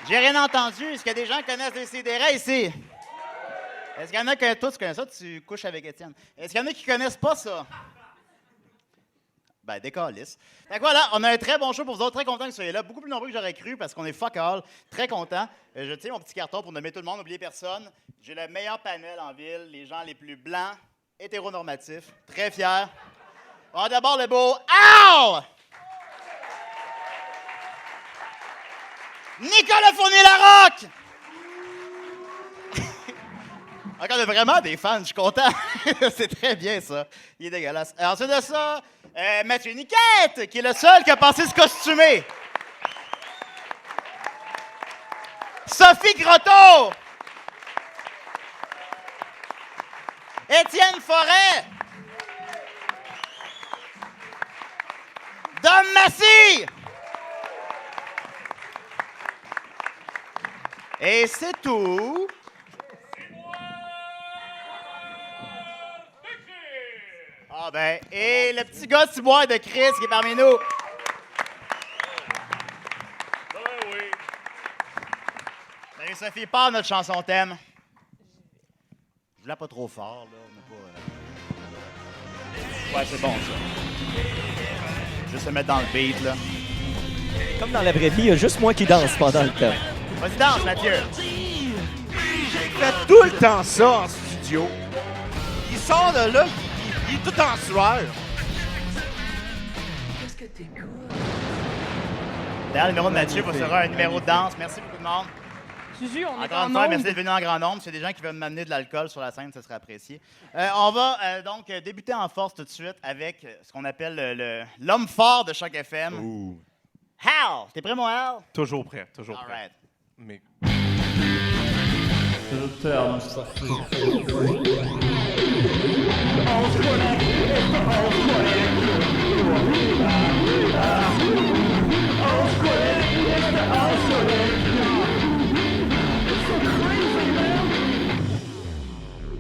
J'ai rien entendu. Est-ce qu'il y a des gens qui connaissent des sidérés ici? Est-ce qu'il y en a qui... Toi, tu connais ça? Tu couches avec Étienne. Est-ce qu'il y en a qui connaissent pas ça? Ben, décalisse. Fait que voilà, on a un très bon show pour vous autres. Très content que vous soyez là. Beaucoup plus nombreux que j'aurais cru parce qu'on est fuck all. Très content. Je tiens mon petit carton pour nommer tout le monde, n'oubliez personne. J'ai le meilleur panel en ville, les gens les plus blancs, hétéronormatifs. Très fiers. On a d'abord le beau Al! Nicolas Fournier-Larocque! Encore vraiment des fans, je suis content. C'est très bien, ça. Il est dégueulasse. Ensuite de ça, Mathieu Niquette, qui est le seul qui a pensé se costumer. Sophie Grotto. Étienne Forêt. Dom Massy. Et c'est tout. Ah ben, et le petit gars de ciboire de Chris qui est parmi nous. Oui. Salut Sophie, part notre chanson thème. Je voulais pas trop fort, là. On est pas... Ouais, c'est bon, ça. Juste se mettre dans le beat, là. Comme dans la vraie vie, il y a juste moi qui danse pendant le temps. Vas-y, danse, Mathieu. Il fait tout le temps ça en studio. Il sort de là, il est tout en sueur. D'ailleurs, le numéro de Mathieu sera un numéro de danse. Merci beaucoup de monde. Juju, on est Encore en une fois, nombre. merci d'être venu en grand nombre. S'il y a des gens qui veulent m'amener de l'alcool sur la scène, ça serait apprécié. On va donc débuter en force tout de suite avec ce qu'on appelle l'homme fort de Choc FM. Ouh. Hal! T'es prêt, mon Hal? Toujours prêt, toujours All prêt. right. Mais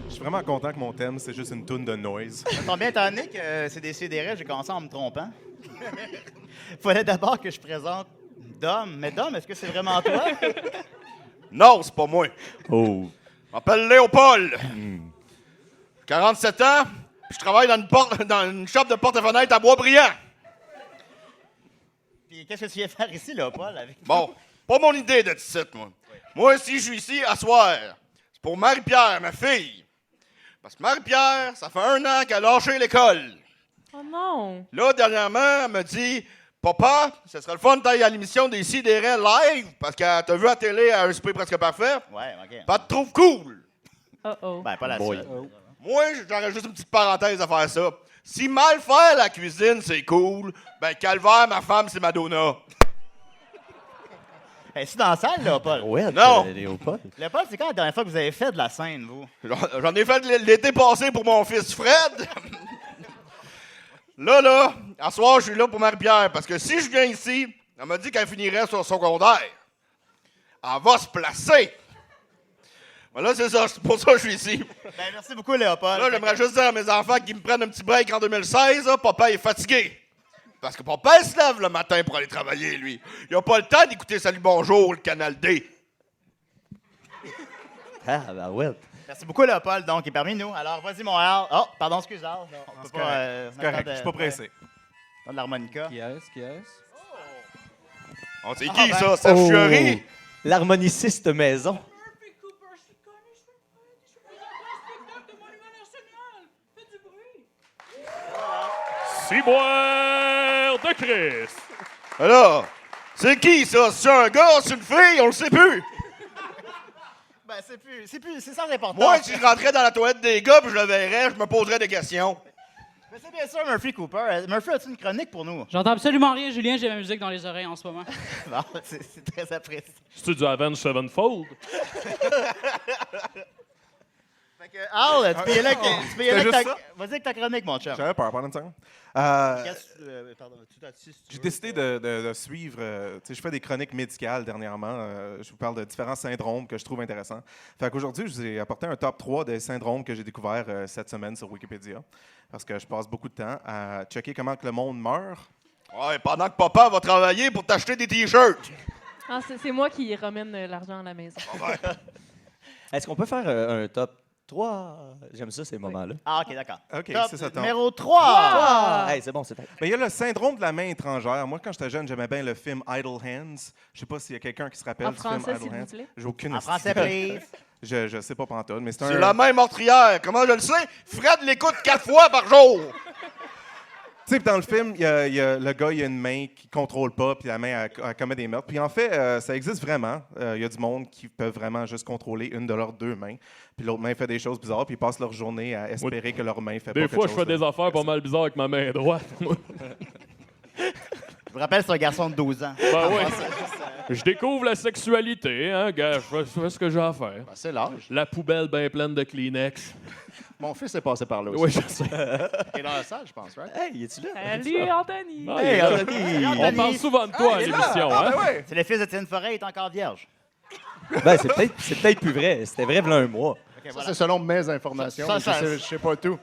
je suis vraiment content que mon thème, c'est juste une toune de noise. Ça tombe bien, étant donné que c'est des CDR, j'ai commencé en me trompant. Fallait d'abord que je présente Dom. Mais Dom, est-ce que c'est vraiment toi? Non, c'est pas moi. Oh. Je m'appelle Léopold. 47 ans, puis je travaille dans une shop de porte-fenêtres à Boisbriand. Puis qu'est-ce que tu viens faire ici, là, Paul? Avec... Bon, pas mon idée d'être ici, moi. Moi, si je suis ici à soir, c'est pour Marie-Pierre, ma fille. Parce que Marie-Pierre, ça fait 1 an qu'elle a lâché l'école. Oh non! Là, dernièrement, elle me dit « Papa, ce serait le fun d'aller à l'émission des Sidérés live, parce qu'elle t'a vu à la télé à un souper presque parfait. Ouais, OK. Pas te trouve cool. Oh. Ben, pas la Boy. seule. Moi, j'aurais juste une petite parenthèse à faire ça. Si mal faire la cuisine, c'est cool, ben calvaire, ma femme, c'est Madonna. Es-tu dans la salle, là, Paul? Ouais, Non. Léopold. Le Paul, c'est quand la dernière fois que vous avez fait de la scène, vous? J'en ai fait l'été passé pour mon fils Fred. Là, à soir, je suis là pour Marie-Pierre, parce que si je viens ici, elle m'a dit qu'elle finirait sur son secondaire. Elle va se placer. Voilà, c'est ça, c'est pour ça que je suis ici. Ben, merci beaucoup, Léopold. Là, j'aimerais juste dire à mes enfants qu'ils me prennent un petit break en 2016. Là, papa est fatigué. Parce que papa, il se lève le matin pour aller travailler, lui. Il n'a pas le temps d'écouter Salut Bonjour, le Canal D. Ah, ben ouais. Merci beaucoup, Léopold, donc, qui est parmi nous. Alors, vas-y, mon Hal. Oh, pardon, excuse, Hal. On peut pas, C'est correct, je suis pas pressé. De l'harmonica. Qui est-ce? On sait Ah, qui, ben. ça? Serge Fiori? L'harmoniciste maison. Ciboire de Chris. Alors, c'est qui, ça? C'est un gars, c'est une fille? On le sait plus. Ben, c'est sans importance. Moi, si je rentrais dans la toilette des gars puis je le verrais, je me poserais des questions. Mais c'est bien sûr Murphy Cooper. Murphy, as-tu une chronique pour nous? J'entends absolument rien, Julien. J'ai ma musique dans les oreilles en ce moment. Non, c'est très apprécié. C'est-tu du Avenged Sevenfold? Fait que, Al, tu peux y aller avec, tu peux y aller avec juste ta... ça? Vas-y avec ta chronique, mon chum. J'avais peur, pendant une seconde. Pardon, tu t'assis, si tu J'ai veux. décidé de suivre. Tu sais, je fais des chroniques médicales dernièrement. Je vous parle de différents syndromes que je trouve intéressants. Fait qu'aujourd'hui, je vous ai apporté un top 3 des syndromes que j'ai découverts cette semaine sur Wikipédia. Parce que je passe beaucoup de temps à checker comment que le monde meurt. Ouais, pendant que papa va travailler pour t'acheter des t-shirts. Ah, c'est moi qui ramène l'argent à la maison. Est-ce qu'on peut faire un top 3? J'aime ça, ces moments-là. Ah, OK, d'accord. OK, Top c'est ça. numéro 3. Ah! Hey, c'est bon, c'est Mais il y a le syndrome de la main étrangère. Moi, quand j'étais jeune, j'aimais bien le film Idle Hands. Je sais pas s'il y a quelqu'un qui se rappelle En du film français, Idle s'il vous Hands. plaît. J'ai aucune En idée. français, please. Je sais pas pantoute, mais c'est un... C'est la même meurtrière. Comment je le sais? Fred l'écoute 4 fois par jour. Tu sais, dans le film, le gars, il a une main qui contrôle pas, puis la main, elle commet des meurtres. Puis en fait, ça existe vraiment. Il y a du monde qui peut vraiment juste contrôler une de leurs deux mains. Puis l'autre main fait des choses bizarres, puis ils passent leur journée à espérer que leur main fait pas Des quelque fois, je chose fais de- des affaires pas mal bizarres avec ma main droite. Je vous rappelle, c'est un garçon de 12 ans. Ben ouais. Je découvre la sexualité, hein, gars. Je fais ce que j'ai à faire. Ben, c'est l'âge. La poubelle bien pleine de Kleenex. Mon fils est passé par là aussi. Oui, je sais. Il est dans la salle, je pense, right? Hey, es-tu là? Salut, Anthony! Ah, Hey, il est là. Anthony! On parle souvent de toi à l'émission, hein? C'est le fils d'Étienne Forêt, il est encore vierge. Ben, c'est peut-être plus vrai. C'était vrai, il y a un mois. OK, Ça, voilà. c'est selon mes informations. Ça, mais je sais pas tout.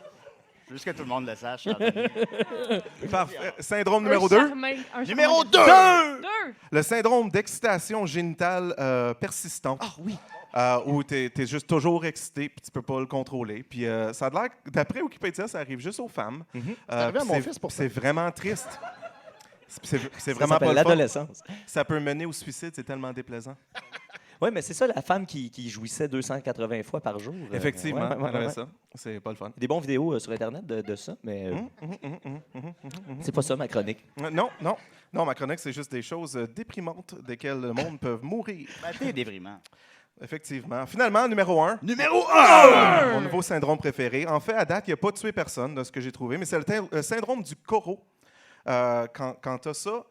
Juste que tout le monde le sache. Anthony. Parfait. Syndrome numéro Un 2. charmin, un Numéro charmin 2! de- Deux! Le syndrome d'excitation génitale persistante. Ah oui. Où tu es juste toujours excité puis tu peux pas le contrôler. Puis ça a l'air, d'après Wikipédia, ça arrive juste aux femmes. arrivé à mon puis fils pour ça. C'est vraiment triste. C'est Ça vraiment s'appelle pas le fun. l'adolescence. Ça peut mener au suicide, c'est tellement déplaisant. Oui, mais c'est ça, la femme qui jouissait 280 fois par jour. Effectivement, ouais, ouais, on avait ouais. ça. C'est pas le fun. Il y a des bons vidéos sur Internet de ça, mais c'est pas ça ma chronique. Non, ma chronique, c'est juste des choses déprimantes desquelles le monde peut mourir. Ben, t'es déprimant. Effectivement. Finalement, numéro 1. Numéro 1! Mon nouveau syndrome préféré. En fait, à date, il n'a pas tué personne de ce que j'ai trouvé, mais c'est le syndrome du coraux. Quand tu as ça,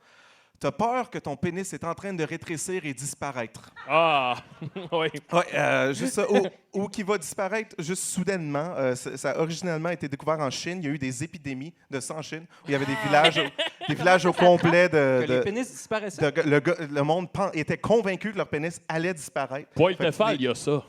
tu as peur que ton pénis est en train de rétrécir et disparaître. Ah, oui. Ouais, juste ça. Ou qui va disparaître juste soudainement. Ça a originellement été découvert en Chine. Il y a eu des épidémies de ça en Chine, où il y avait des villages au complet Que de... les pénis disparaissaient. Le monde était convaincu que leur pénis allait disparaître. Poil Fait que Tefal, il y a ça.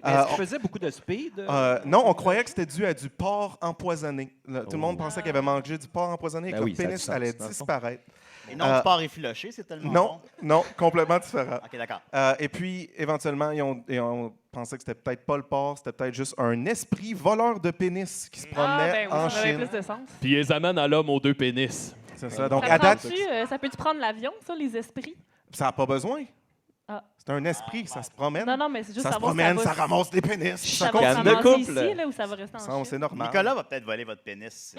Est-ce qu'ils faisaient beaucoup de speed? Non, on croyait que c'était dû à du porc empoisonné. Tout le monde pensait qu'il avait mangé du porc empoisonné et Ben que oui, leur ça a du pénis sens, allait dans le fond. disparaître. Et non, du porc effiloché, c'est tellement Non, non, complètement différent. bon. OK, d'accord. Et puis, éventuellement, ils ont pensé que c'était peut-être pas le porc, c'était peut-être juste un esprit voleur de pénis qui se Ah, promenait ben oui, en ça aurait Chine. plus de sens. Puis ils les amènent à l'homme aux deux pénis. C'est ça. Donc, Ça, à date, ça peut-tu prendre l'avion, ça, les esprits? ça n'a pas besoin. Ah. C'est un esprit, ça se promène. Non, mais c'est juste ça se savoir promène, si ça va, ramasse des pénis. ça Ça va Calme se de ramasser couple. ici, là, ou ça va rester en Ça, Chine? c'est normal. Nicolas va peut-être voler votre pénis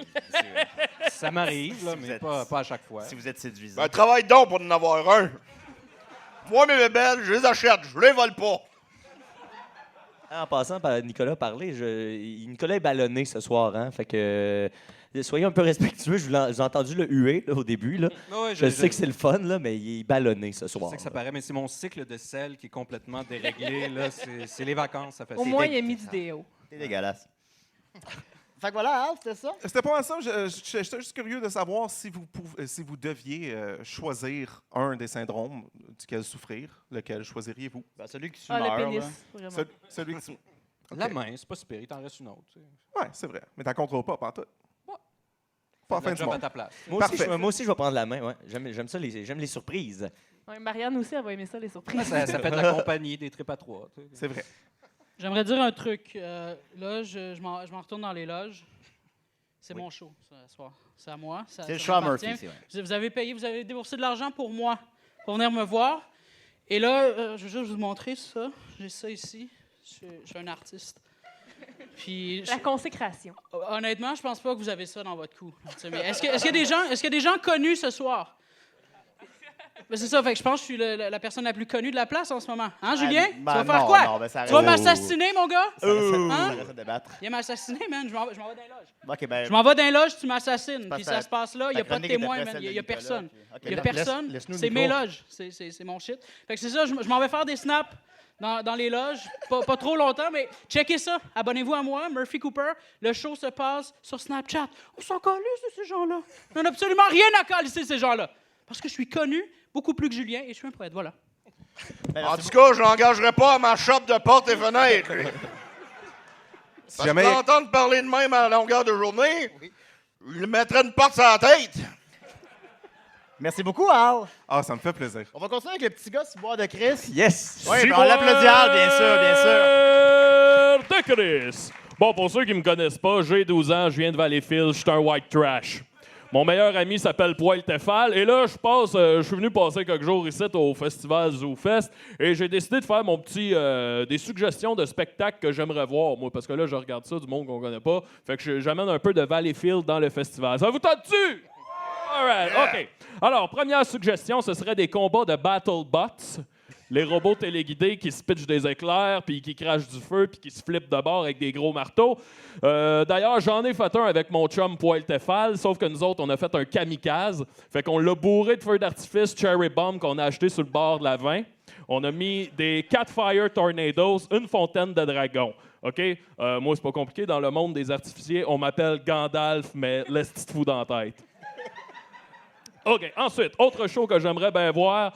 Ça m'arrive, là, Si vous mais êtes- pas à chaque fois. si vous êtes séduisant. Ben, travaille donc pour en avoir un. Moi, mes bébelles, je les achète, je les vole pas. En passant par Nicolas parler, Nicolas est ballonné ce soir, hein? Fait que soyez un peu respectueux. J'ai entendu le huer là, au début. Là. Ouais, Je sais que c'est le fun, là, mais il est ballonné ce Je soir. sais que ça paraît, mais c'est mon cycle de sel qui est complètement déréglé. Là. C'est les vacances, ça fait Au ça. moins, il a mis du déo. C'est dégueulasse. Fait que voilà, Al, c'était ça? C'était pas mal ça. J'étais juste curieux de savoir si vous deviez choisir un des syndromes duquel souffrir, lequel choisiriez-vous? Ben, celui qui Ah, meurt, le pénis, là. vraiment. Celui qui... La main, c'est pas super, il t'en reste une autre. Tu sais. Oui, c'est vrai. Mais t'en contrôles pas, pantoute. Pas en Fais fin le du job à monde. ta place. Moi aussi, je vais prendre la main. Ouais. J'aime ça, j'aime les surprises. Ouais, Marianne aussi, elle va aimer ça, les surprises. Ça fait de la compagnie, des trips à trois. Tu sais. C'est vrai. J'aimerais dire un truc. Là, je m'en retourne dans les loges. C'est mon show, ce soir. C'est à moi. Ça- C'est le ça show à m'appartient. Murphy, c'est vrai. Vous avez payé, vous avez déboursé de l'argent pour moi, pour venir me voir. Et là, je veux juste vous montrer ça. J'ai ça ici. Je suis un artiste. Puis, La consécration. honnêtement, je pense pas que vous avez ça dans votre cou. Tu sais, mais est-ce qu'il y a des gens connus ce soir? Ben, c'est ça, fait que je pense que je suis la personne la plus connue de la place en ce moment. Hein, Julien? Tu vas faire quoi? Non, ben, ça Tu vas reste- m'assassiner, mon gars? ça reste- Hein? ça reste à débattre. Viens m'assassiner, man. Je m'en vais dans les loges. OK, ben, Je m'en vais dans les loges, tu m'assassines. Parce Puis que ça se passe là. Il n'y a ta pas de chronique était témoin, très man. celle Il de n'y a Nicolas, personne. puis- OK, Il n'y a là, personne. laisse-nous le C'est micro. mes loges. C'est mon shit. Fait que c'est ça, je m'en vais faire des snaps dans les loges. Pas trop longtemps, mais checkez ça. Abonnez-vous à moi, Murphy Cooper. Le show se passe sur Snapchat. On s'en calisse de ces gens-là. On n'a absolument rien à calisser de ces gens-là. Parce que je suis connu, beaucoup plus que Julien, et je suis un poète. Voilà. ben, En merci tout cas, je l'engagerai pas à ma shop de portes et fenêtres. Si Parce jamais... que l'entendre parler de même à la longueur de journée, je lui mettrais une porte sur la tête. Merci beaucoup, Al. Ah, ça me fait plaisir. On va continuer avec le petit gars ciboire de Chris. Yes! Oui, ben on l'applaudit, Al, bien sûr, bien sûr. De Chris. Bon, pour ceux qui me connaissent pas, j'ai 12 ans, je viens de Valleyfield, je suis un white trash. Mon meilleur ami s'appelle Poil Tefal. Et là, je suis venu passer quelques jours ici au festival ZooFest. Et j'ai décidé de faire mon petit des suggestions de spectacles que j'aimerais voir, moi. Parce que là, je regarde ça du monde qu'on connaît pas. Fait que j'amène un peu de Valleyfield dans le festival. Ça vous tente-tu? All right, OK. Alors, première suggestion, ce serait des combats de BattleBots. Les robots téléguidés qui se pitchent des éclairs, puis qui crachent du feu, puis qui se flippent de bord avec des gros marteaux. D'ailleurs, j'en ai fait un avec mon chum Poil Tefal, sauf que nous autres, on a fait un kamikaze. Fait qu'on l'a bourré de feux d'artifice Cherry Bomb qu'on a acheté sur le bord de la 20. On a mis des Catfire Tornadoes, une fontaine de dragon. OK? Moi, c'est pas compliqué. Dans le monde des artificiers, on m'appelle Gandalf, mais laisse petit fou dans la tête. OK. Ensuite, autre show que j'aimerais bien voir,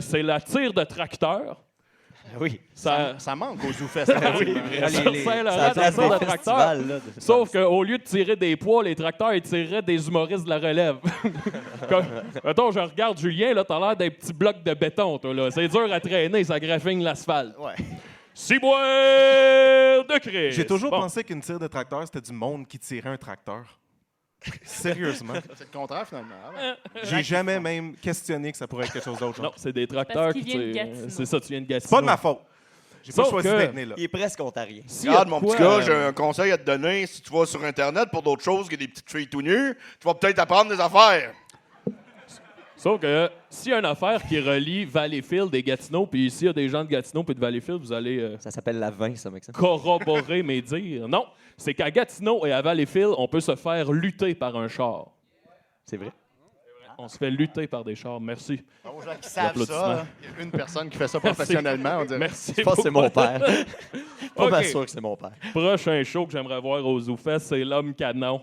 c'est la tire de tracteur. Oui. Ça manque au ZooFest. Oui, Saint-Laurent, ça tire de tracteur. Sauf qu'au lieu de tirer des poids, les tracteurs, ils tireraient des humoristes de la relève. Mettons, je regarde Julien, là, t'as l'air d'un petit bloc de béton, toi, là. C'est dur à traîner, ça graffigne l'asphalte. Ouais. Ciboire de Chris. J'ai toujours pensé qu'une tire de tracteur, c'était du monde qui tirait un tracteur. Sérieusement. C'est le contraire, finalement. J'ai jamais même questionné que ça pourrait être quelque chose d'autre. Non, c'est des tracteurs Parce qu'il qui vient de tirent. Gatineau. C'est ça, tu viens de Gatineau. C'est pas de ma faute. J'ai pas Sauf choisi que- d'être né là. Il est presque ontarien. Regarde, mon petit gars, j'ai un conseil à te donner. Si tu vas sur Internet pour d'autres choses que des petites filles tout nues, tu vas peut-être apprendre des affaires. Sauf que s'il y a une affaire qui relie Valleyfield et Gatineau, puis s'il y a des gens de Gatineau puis de Valleyfield, vous allez Ça s'appelle la 20, ça, mec. corroborer mes dires. Non, c'est qu'à Gatineau et à Valleyfield, on peut se faire lutter par un char. C'est vrai? On se fait lutter par des chars. Merci. Aux gens qui savent Applaudissements. ça. Il y a une personne qui fait ça professionnellement, on dirait. Merci. Je pense que c'est mon père. Pas mal OK. sûr que c'est mon père. Prochain show que j'aimerais voir au ZooFest, c'est l'homme canon.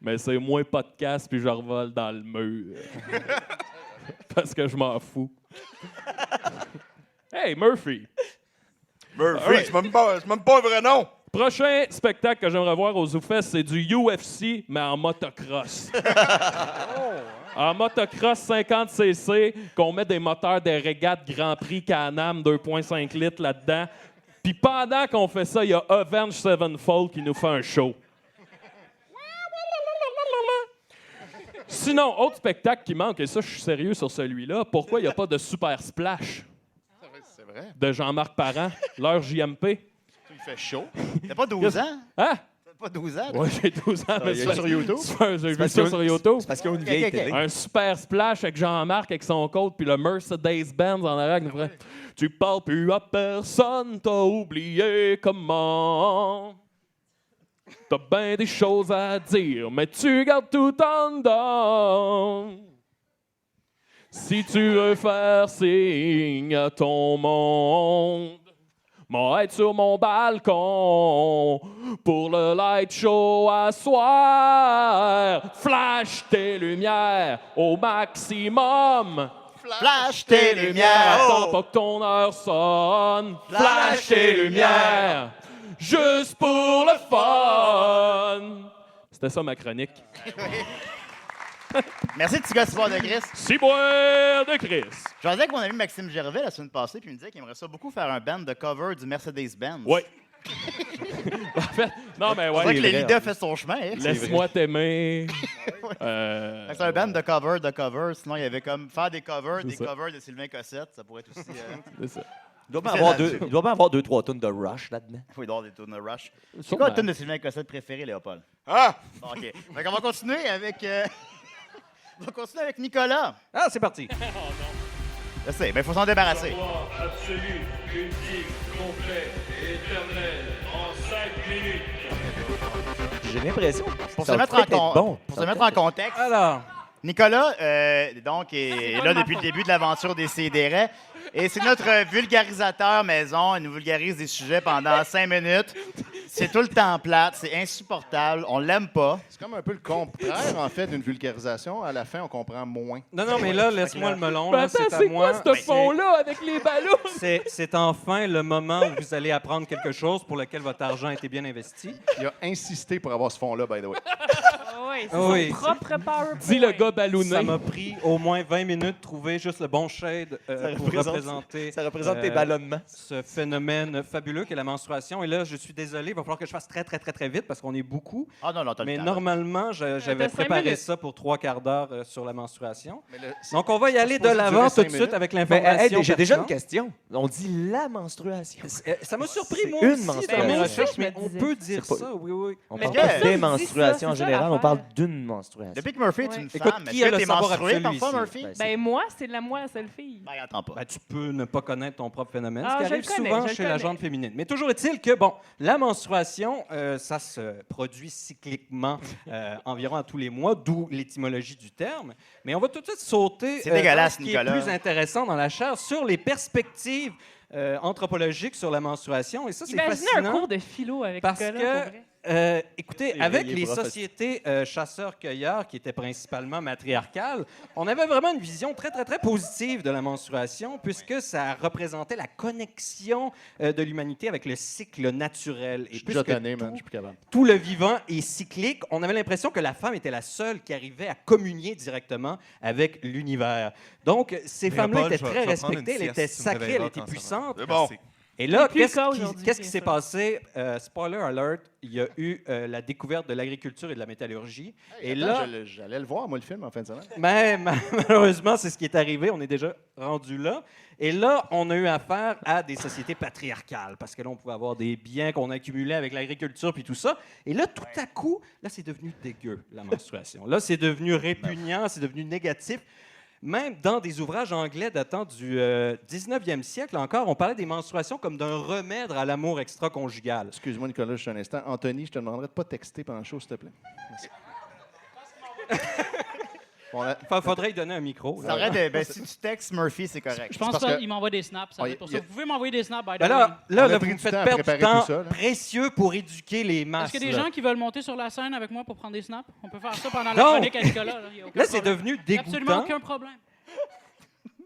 Mais c'est moins podcast puis je revole dans le mur. Parce que je m'en fous. Hey, Murphy. Murphy, Alright. c'est même pas un vrai nom. Prochain spectacle que j'aimerais voir au ZooFest, c'est du UFC, mais en motocross. En motocross 50cc, qu'on met des moteurs des régates Grand Prix Can-Am 2,5 litres là-dedans. Puis pendant qu'on fait ça, il y a Avenged Sevenfold qui nous fait un show. Sinon, autre spectacle qui manque, et ça, je suis sérieux sur celui-là, pourquoi il n'y a pas de Super Splash C'est vrai. de Jean-Marc Parent, l'heure JMP? Il fait chaud. T'as pas 12 ans? Hein? T'as pas 12 ans? toi? Ouais, j'ai 12 ans, mais Il est sur YouTube? J'ai vu ça sur YouTube. C'est parce qu'il y a une Ok, vieille ok, ok. télé. Un super splash avec Jean-Marc avec son coat puis le Mercedes-Benz en arrière. qui nous ferait, tu parles plus à personne, t'as oublié comment. T'as bien des choses à dire, mais tu gardes tout en dedans. Si tu veux faire signe à ton monde, moi être sur mon balcon pour le light show à soir. Flash tes lumières au maximum. Flash tes lumières. Attends pas que ton heure sonne. Flash tes lumières. Juste pour le fun. C'était ça ma chronique. Merci, petit gars ciboire de Chris. Ciboire de Chris. J'en disais avec mon ami Maxime Gervais la semaine passée, puis il me disait qu'il aimerait ça beaucoup faire un band de cover du Mercedes-Benz. Oui. En fait, non, mais C'est vrai que ouais. l'idée a fait son chemin. Hein? Laisse-moi t'aimer. C'est un band de cover. Sinon, il y avait comme faire des covers C'est ça. de Sylvain Cossette. Ça pourrait être aussi. C'est ça. Il doit bien avoir il doit bien avoir 2-3 tonnes de Rush là-dedans. Il faut y avoir des tunes de Rush. C'est Sûrement. quoi la tune de Sylvain Cossette préférée, Léopold? Hein? Bon, OK. Fait qu'on va continuer avec. On va continuer avec Nicolas. Ah, c'est parti. Je sais, mais il faut s'en débarrasser. Absolu, ultime, complet, éternel, en 5 minutes. J'ai l'impression. Pour ça se va mettre peut-être en être bon. Pour se mettre en contexte, Alors, Nicolas, donc, est là depuis le début de l'aventure des CDR. Et c'est notre vulgarisateur maison. Il nous vulgarise des sujets pendant 5 minutes. C'est tout le temps plate. C'est insupportable. On l'aime pas. C'est comme un peu le contraire, en fait, d'une vulgarisation. À la fin, on comprend moins. non, mais là, laisse-moi le melon. Mais Là, attends, c'est à c'est moi. quoi ce fond-là avec les ballons? C'est enfin le moment où vous allez apprendre quelque chose pour lequel votre argent a été bien investi. Il a insisté pour avoir ce fond-là, by the way. Oui. PowerPoint. C'est Oui. son propre PowerPoint. Dis le gars ballonné. Ça m'a pris au moins 20 minutes de trouver juste le bon shade pour représenter Ça représente tes ballonnements. ce phénomène fabuleux qu'est la menstruation. Et là, je suis désolé, il va falloir que je fasse très, très, très, très vite parce qu'on est beaucoup. Ah non, t'as le Mais temps. normalement, j'avais T'as 5 préparé minutes. ça pour 3/4 d'heure sur la menstruation. Mais le- Donc, on va y aller de supposé l'avant durer tout de 5 suite minutes. avec Mais l'information. j'ai déjà une pertinente. question. On dit la menstruation. Ça m'a surpris, C'est moi une aussi, dans menstruation. mes Ben, moi recherches, aussi, je mais me on disais. peut dire C'est pas- ça, oui, oui. On Mais parle gars, pas ça, des dis ça, menstruations en c'est ça, général, on l'affaire. parle d'une menstruation. Depuis que Murphy est une Écoute, femme, qui est-ce a que le t'es savoir menstrué absolu parfois, ici? Murphy? Ben, Ben moi, c'est moi la seule fille. Ben, attends pas. Ben, tu peux ne pas connaître ton propre phénomène, Ah, ce qui je arrive le connais, souvent je le chez la connais. gente féminine. Mais toujours est-il que, bon, la menstruation, ça se produit cycliquement environ à tous les mois, d'où l'étymologie du terme. Mais on va tout de suite sauter C'est dégueulasse, dans ce qui Nicolas. est plus intéressant dans la chaire sur les perspectives anthropologiques sur la menstruation. Et ça, c'est Imaginez fascinant. un cours de philo avec Parce Nicolas, que- pour vrai. Écoutez, C'est avec vrai, les les profs, sociétés chasseurs-cueilleurs qui étaient principalement matriarcales, on avait vraiment une vision très, très, très positive de la menstruation puisque ça représentait la connexion de l'humanité avec le cycle naturel. Je Et suis déjà puisque tanné, man. Je suis plus capable. tout le vivant est cyclique, on avait l'impression que la femme était la seule qui arrivait à communier directement avec l'univers. Donc, ces Mais femmes-là Paul, étaient je vais- très je vais prendre une respectées, elles sieste, étaient tu me sacrées, elles réveilleras étaient quand ça va. puissantes. C'est bon. Et là, Et plus qu'est-ce le cas qui, aujourd'hui, qu'est-ce qui bien s'est sûr. passé? Spoiler alert, il y a eu la découverte de l'agriculture et de la métallurgie. Et là, J'allais le voir, moi, le film, en fin de semaine. mais malheureusement, c'est ce qui est arrivé. On est déjà rendu là. Et là, on a eu affaire à des sociétés patriarcales parce que là, on pouvait avoir des biens qu'on accumulait avec l'agriculture puis tout ça. Et là, tout à coup, là, c'est devenu dégueu, la menstruation. Là, c'est devenu répugnant, c'est devenu négatif. Même dans des ouvrages anglais datant du 19e siècle encore, on parlait des menstruations comme d'un remède à l'amour extra-conjugal. Excuse-moi, Nicolas, juste un instant. Anthony, je te demanderais de pas texter pendant le show, s'il te plaît. Merci. Bon, là, Faudrait lui donner un micro. Ça aurait de- ben, si tu textes Murphy, c'est correct. Je pense parce pas que- qu'il m'envoie des snaps. Ça Ah, va être pour y ça. a- Vous pouvez m'envoyer des snaps, by the Ben way. là, On a vous pris me du faites temps à perdre du préparer temps tout ça, là. précieux pour éduquer les masses. Est-ce qu'il y a des là. gens qui veulent monter sur la scène avec moi pour prendre des snaps? On peut faire ça pendant la Donc, chronique à Nicolas. Là, y a aucun Là, c'est problème. devenu Y a absolument dégoûtant. aucun problème.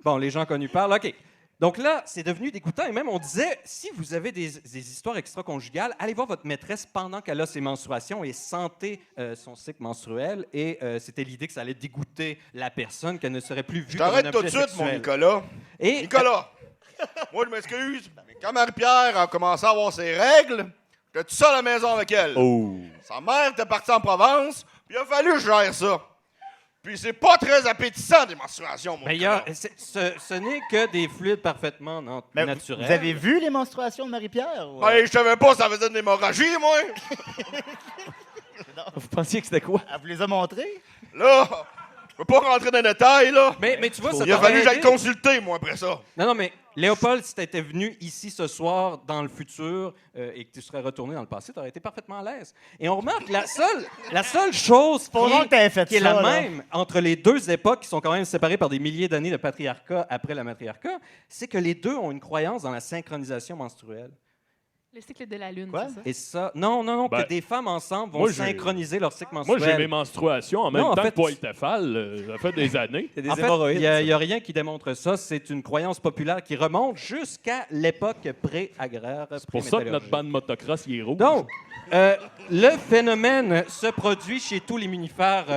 Bon, les gens connus parlent, OK. Donc là, c'est devenu dégoûtant. Et même, on disait, si vous avez des histoires extra-conjugales, allez voir votre maîtresse pendant qu'elle a ses menstruations et sentez son cycle menstruel. Et c'était l'idée que ça allait dégoûter la personne, qu'elle ne serait plus vue Je comme un t'arrête tout de objet suite, mon sexuel. Nicolas. Et Nicolas, moi, je m'excuse, mais quand Marie-Pierre a commencé à avoir ses règles, j'étais tout seul à la maison avec elle. Sa mère était partie en Provence, puis il a fallu que je gère ça. Puis c'est pas très appétissant, des menstruations, mon ben, il y a- Nicolas. ce n'est que des fluides parfaitement Mais vous- naturels. Vous avez vu les menstruations de Marie-Pierre? ou, Ben, je savais pas ça faisait une hémorragie, moi. Vous pensiez que c'était quoi? Elle vous les a montrées? Là, je peux pas rentrer dans les détails, là. Mais tu vois, ça Il a t'aurait fallu que j'aille aidé. consulter, moi, après ça. Non, mais Léopold, si tu étais venu ici ce soir dans le futur et que tu serais retourné dans le passé, tu aurais été parfaitement à l'aise. Et on remarque la seule chose Supposons que t'avais fait qui est ça, la là. même entre les deux époques qui sont quand même séparées par des milliers d'années de patriarcat après la matriarcat, c'est que les deux ont une croyance dans la synchronisation menstruelle. Le cycle de la Lune, Quoi? c'est ça? Et ça, non, Ben, que des femmes ensemble vont moi, j'ai- synchroniser leur cycle Moi, menstruel. j'ai mes menstruations en même Non, en temps fait, que Poil Tefal. Ça fait des années. C'est des En fait, hémorroïdes. il n'y a rien qui démontre ça. C'est une croyance populaire qui remonte jusqu'à l'époque pré-agraire. C'est pour ça que notre bande motocross, il est rouge. Donc, le phénomène se produit chez tous les mammifères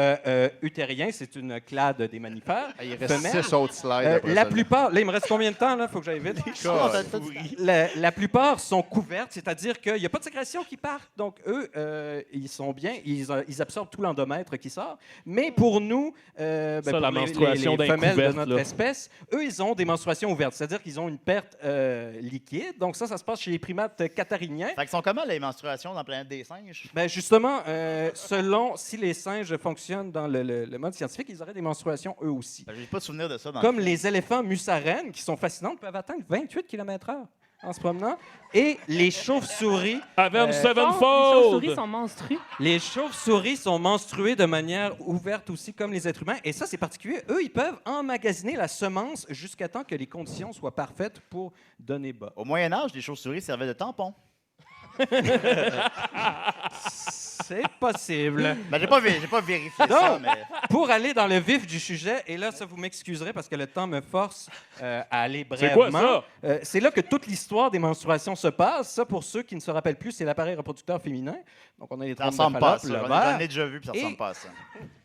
utériens. C'est une clade des mammifères. il reste femelles. 6 autres slides. après La ça, plupart, là, il me reste combien de temps? Il faut que j'aille vite. La plupart sont couvertes, c'est-à-dire qu'il n'y a pas de sécrétion qui part. Donc, eux, ils sont bien, ils absorbent tout l'endomètre qui sort. Mais pour nous, Ça, pour la menstruation les d'un femelles de couverte, notre là. espèce, eux, ils ont des menstruations ouvertes, c'est-à-dire qu'ils ont une perte liquide. Donc, ça se passe chez les primates cathariniens. Fait que sont comment les menstruations dans la planète des singes? Ben justement, selon si les singes fonctionnent dans le mode scientifique, ils auraient des menstruations eux aussi. Ben, j'ai pas de souvenir de ça. Dans Comme le les éléphants musaraignes, qui sont fascinantes, peuvent atteindre 28 km/h en se promenant. Et les chauves-souris, Avenge Les chauves-souris Sevenfold! sont monstrueux. les chauves-souris sont menstruées de manière ouverte aussi, comme les êtres humains. Et ça, c'est particulier. Eux, ils peuvent emmagasiner la semence jusqu'à temps que les conditions soient parfaites pour donner bas. Au Moyen-Âge, les chauves-souris servaient de tampons. C'est possible. Ben, j'ai pas vérifié Donc, ça, mais... Pour aller dans le vif du sujet, et là, ça, vous m'excuserez parce que le temps me force à aller C'est quoi brièvement. ça? C'est là que toute l'histoire des menstruations se passe. Ça, pour ceux qui ne se rappellent plus, c'est l'appareil reproducteur féminin. Donc, on a les Ça trompes de ressemble pas à Fallope, ça. l'ovaire. J'en ai déjà vu, puis ça Et- ressemble pas à ça.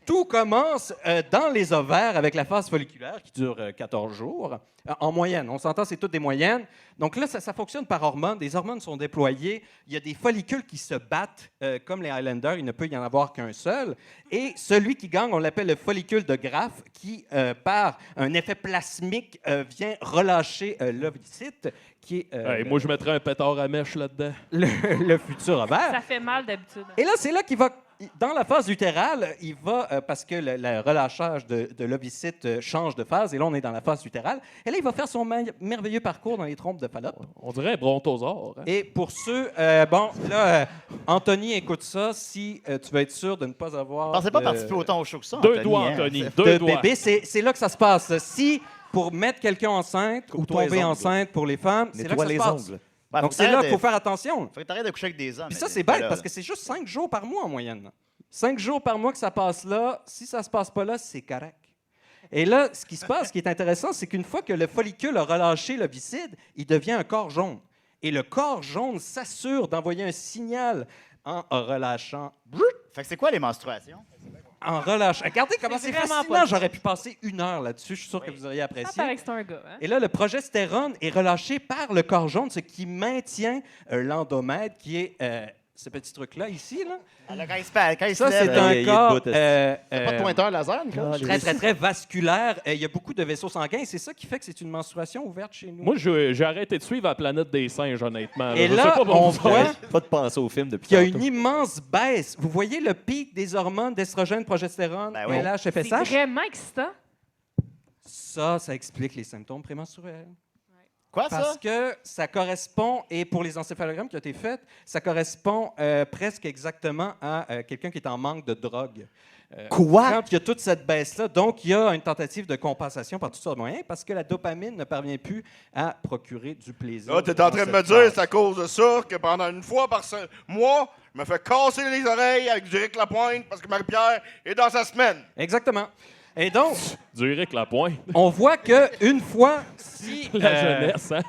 Tout commence dans les ovaires avec la phase folliculaire qui dure 14 jours. En moyenne, on s'entend, c'est toutes des moyennes. Donc là, ça fonctionne par hormones. Des hormones sont déployées. Il y a des follicules qui se battent, comme les Highlanders, il ne peut y en avoir qu'un seul. Et celui qui gagne, on l'appelle le follicule de Graaff, qui, par un effet plasmique, vient relâcher l'ovocyte, qui est Hey, moi, je mettrais un pétard à mèche là-dedans. le futur ovaire. Ça fait mal d'habitude. Et là, c'est là qu'il va, dans la phase utérale, il va, parce que le relâchage de l'ovocyte change de phase, et là, on est dans la phase utérale, et là, il va faire son merveilleux parcours dans les trompes de Fallope. On dirait un brontosaure. Hein? Et pour ceux, Anthony, écoute ça, si tu veux être sûr de ne pas avoir Pensez pas de- participer autant au show que ça, Deux doigts, hein. Anthony. de Deux doigts. bébé, c'est là que ça se passe. Si, pour mettre quelqu'un enceinte ou Coupe-toi les tomber ongles. enceinte pour les femmes, c'est là que Nettoie ça se les passe. ongles. Ouais, Donc, faut c'est là t'arrêter- qu'il faut faire attention. Faut que t'arrêtes de coucher avec des hommes. Puis ça, mais c'est pas bête là, parce là. que c'est juste 5 jours par mois en moyenne. 5 jours par mois que ça passe là. Si ça se passe pas là, c'est correct. Et là, ce qui se passe, ce qui est intéressant, c'est qu'une fois que le follicule a relâché l'ovicide, il devient un corps jaune. Et le corps jaune s'assure d'envoyer un signal en relâchant. Fait que c'est quoi les menstruations? En relâchant. Regardez comment C'est c'est vraiment fascinant. pas- J'aurais pu passer 1 heure là-dessus. Je suis sûr que vous auriez Ça apprécié. paraît que c'est un gars. Hein? Et là, le progestérone est relâché par le corps jaune, ce qui maintient l'endomètre, qui est ce petit truc-là, ici. Là. Alors, quand il se Ça, c'est lève, un il est corps debout, est-ce Pas de pointeur laser, Nicolas? très, très, très vasculaire. Il y a beaucoup de vaisseaux sanguins. Et c'est ça qui fait que c'est une menstruation ouverte chez nous. Moi, j'ai arrêté de suivre la planète des singes, honnêtement. Et Je là, sais pas pour on vous voit autres. Pas de penser au film depuis qu'il y a tantôt. une immense baisse. Vous voyez le pic des hormones d'estrogène, progestérone, Ben oui. LH, C'est FSH? vraiment excitant. Ça explique les symptômes prémenstruels. Quoi, ça? Parce que ça correspond, et pour les encéphalogrammes qui ont été faits, ça correspond presque exactement à quelqu'un qui est en manque de drogue. Quoi? Quand il y a toute cette baisse-là, donc il y a une tentative de compensation par toutes sortes de moyens parce que la dopamine ne parvient plus à procurer du plaisir. Là, t'es en train de me dire, c'est à cause de ça que pendant une fois par mois, je me fais casser les oreilles avec du Rick Lapointe parce que Marie-Pierre est dans sa semaine. Exactement. Et donc, Du Éric Lapointe. on voit qu'une fois, si... La jeunesse, hein?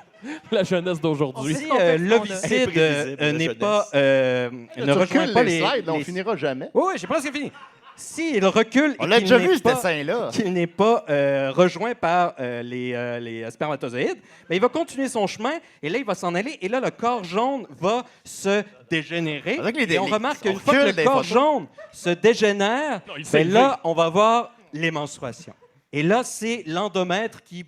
La jeunesse d'aujourd'hui. Si qu'on peut l'ovicide Imprévisible, la n'est jeunesse. pas... Tu ne rejoint recules pas les les... slides, là, on les- finira jamais. Oui, oui, j'ai presque fini. S'il recule... On et l'a qu'il déjà n'est vu, ce pas- dessin-là. qu'il n'est pas rejoint par les spermatozoïdes, mais il va continuer son chemin et là, il va s'en aller. Et là, le corps jaune va se dégénérer. Avec les Et on délits. remarque On qu'une fois que recule le des corps photos. jaune se dégénère, Non, il s'est ben levé. là, on va voir les menstruations. Et là, c'est l'endomètre qui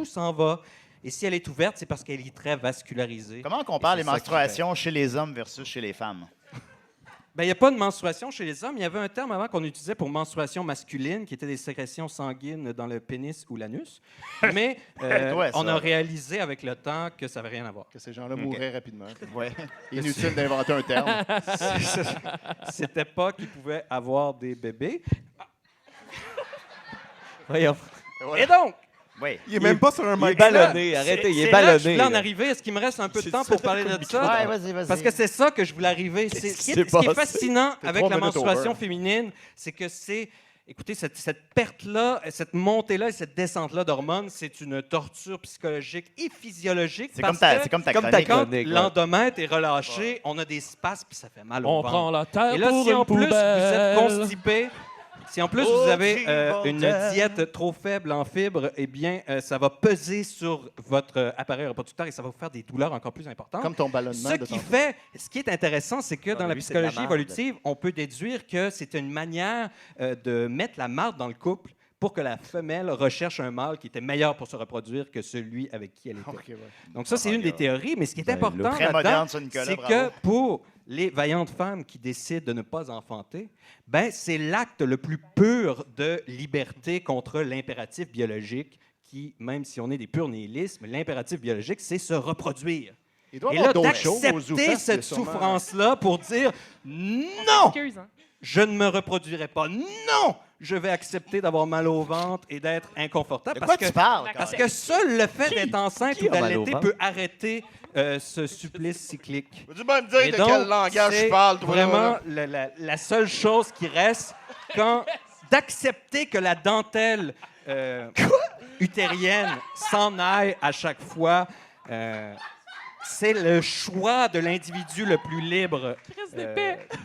s'en va. Et si elle est ouverte, c'est parce qu'elle est très vascularisée. Comment on compare Et les c'est ça qui menstruations chez les hommes versus chez les femmes? Ben, il n'y a pas de menstruation chez les hommes. Il y avait un terme avant qu'on utilisait pour menstruation masculine, qui était des sécrétions sanguines dans le pénis ou l'anus. Mais Toi, ça. on a réalisé avec le temps que ça n'avait rien à voir. Que ces gens-là mourraient rapidement. Ouais. Inutile d'inventer un terme. C'était pas qu'ils pouvaient avoir des bébés. Voyons. Et donc, Oui. Il est même pas sur un Il est mic. ballonné, arrêtez, il est c'est là que je ballonné. voulais en là. arriver. Est-ce qu'il me reste un peu de C'est temps ça, pour parler de Ouais, ça? vas-y. Parce que c'est ça que je voulais arriver. C'est, Qu'est-ce ce qui qui est, s'est ce qui est passé? fascinant avec 3 la minutes menstruation over. féminine, c'est que c'est... Écoutez, cette perte-là, cette montée-là et cette descente-là d'hormones, c'est une torture psychologique et physiologique. C'est parce comme ta, que c'est comme ta comme ta chronique. quand chronique, ouais. l'endomètre est relâché, on a des spasmes puis ça fait mal au On ventre. prend la terre Et là, pour si en une plus vous êtes poubelle. constipé, si en plus Oh, vous avez petit une bordel. diète trop faible en fibres, eh bien, ça va peser sur votre appareil reproducteur et ça va vous faire des douleurs encore plus importantes. Comme ton ballonnement. Ce de qui tantôt. fait, ce qui est intéressant, c'est que Ah, dans la lui, c'est de la psychologie marde. évolutive, on peut déduire que c'est une manière de mettre la marde dans le couple pour que la femelle recherche un mâle qui était meilleur pour se reproduire que celui avec qui elle était. Ok, ouais. Donc ça, c'est une des théories, mais ce qui est Ben, important Très là-dedans, moderne, ça, Nicolas, c'est bravo. que pour les vaillantes femmes qui décident de ne pas enfanter, ben c'est l'acte le plus pur de liberté contre l'impératif biologique qui, même si on est des purs nihilismes, l'impératif biologique, c'est se reproduire. Il doit y Et avoir là, d'autres choses aux d'accepter ZooFest, cette sûrement. souffrance-là pour dire On non, s'excuse, hein. je ne me reproduirai pas. Non, je vais accepter d'avoir mal au ventre et d'être inconfortable. De quoi tu parles? Parce que seul le fait d'être enceinte qui ou a mal au d'allaiter ventre? peut arrêter ce supplice cyclique. Veux-tu bien me dire Et de donc, quel langage c'est je parle, toi? vraiment là? la seule chose qui reste quand d'accepter que la dentelle utérienne s'en aille à chaque fois. C'est le choix de l'individu le plus libre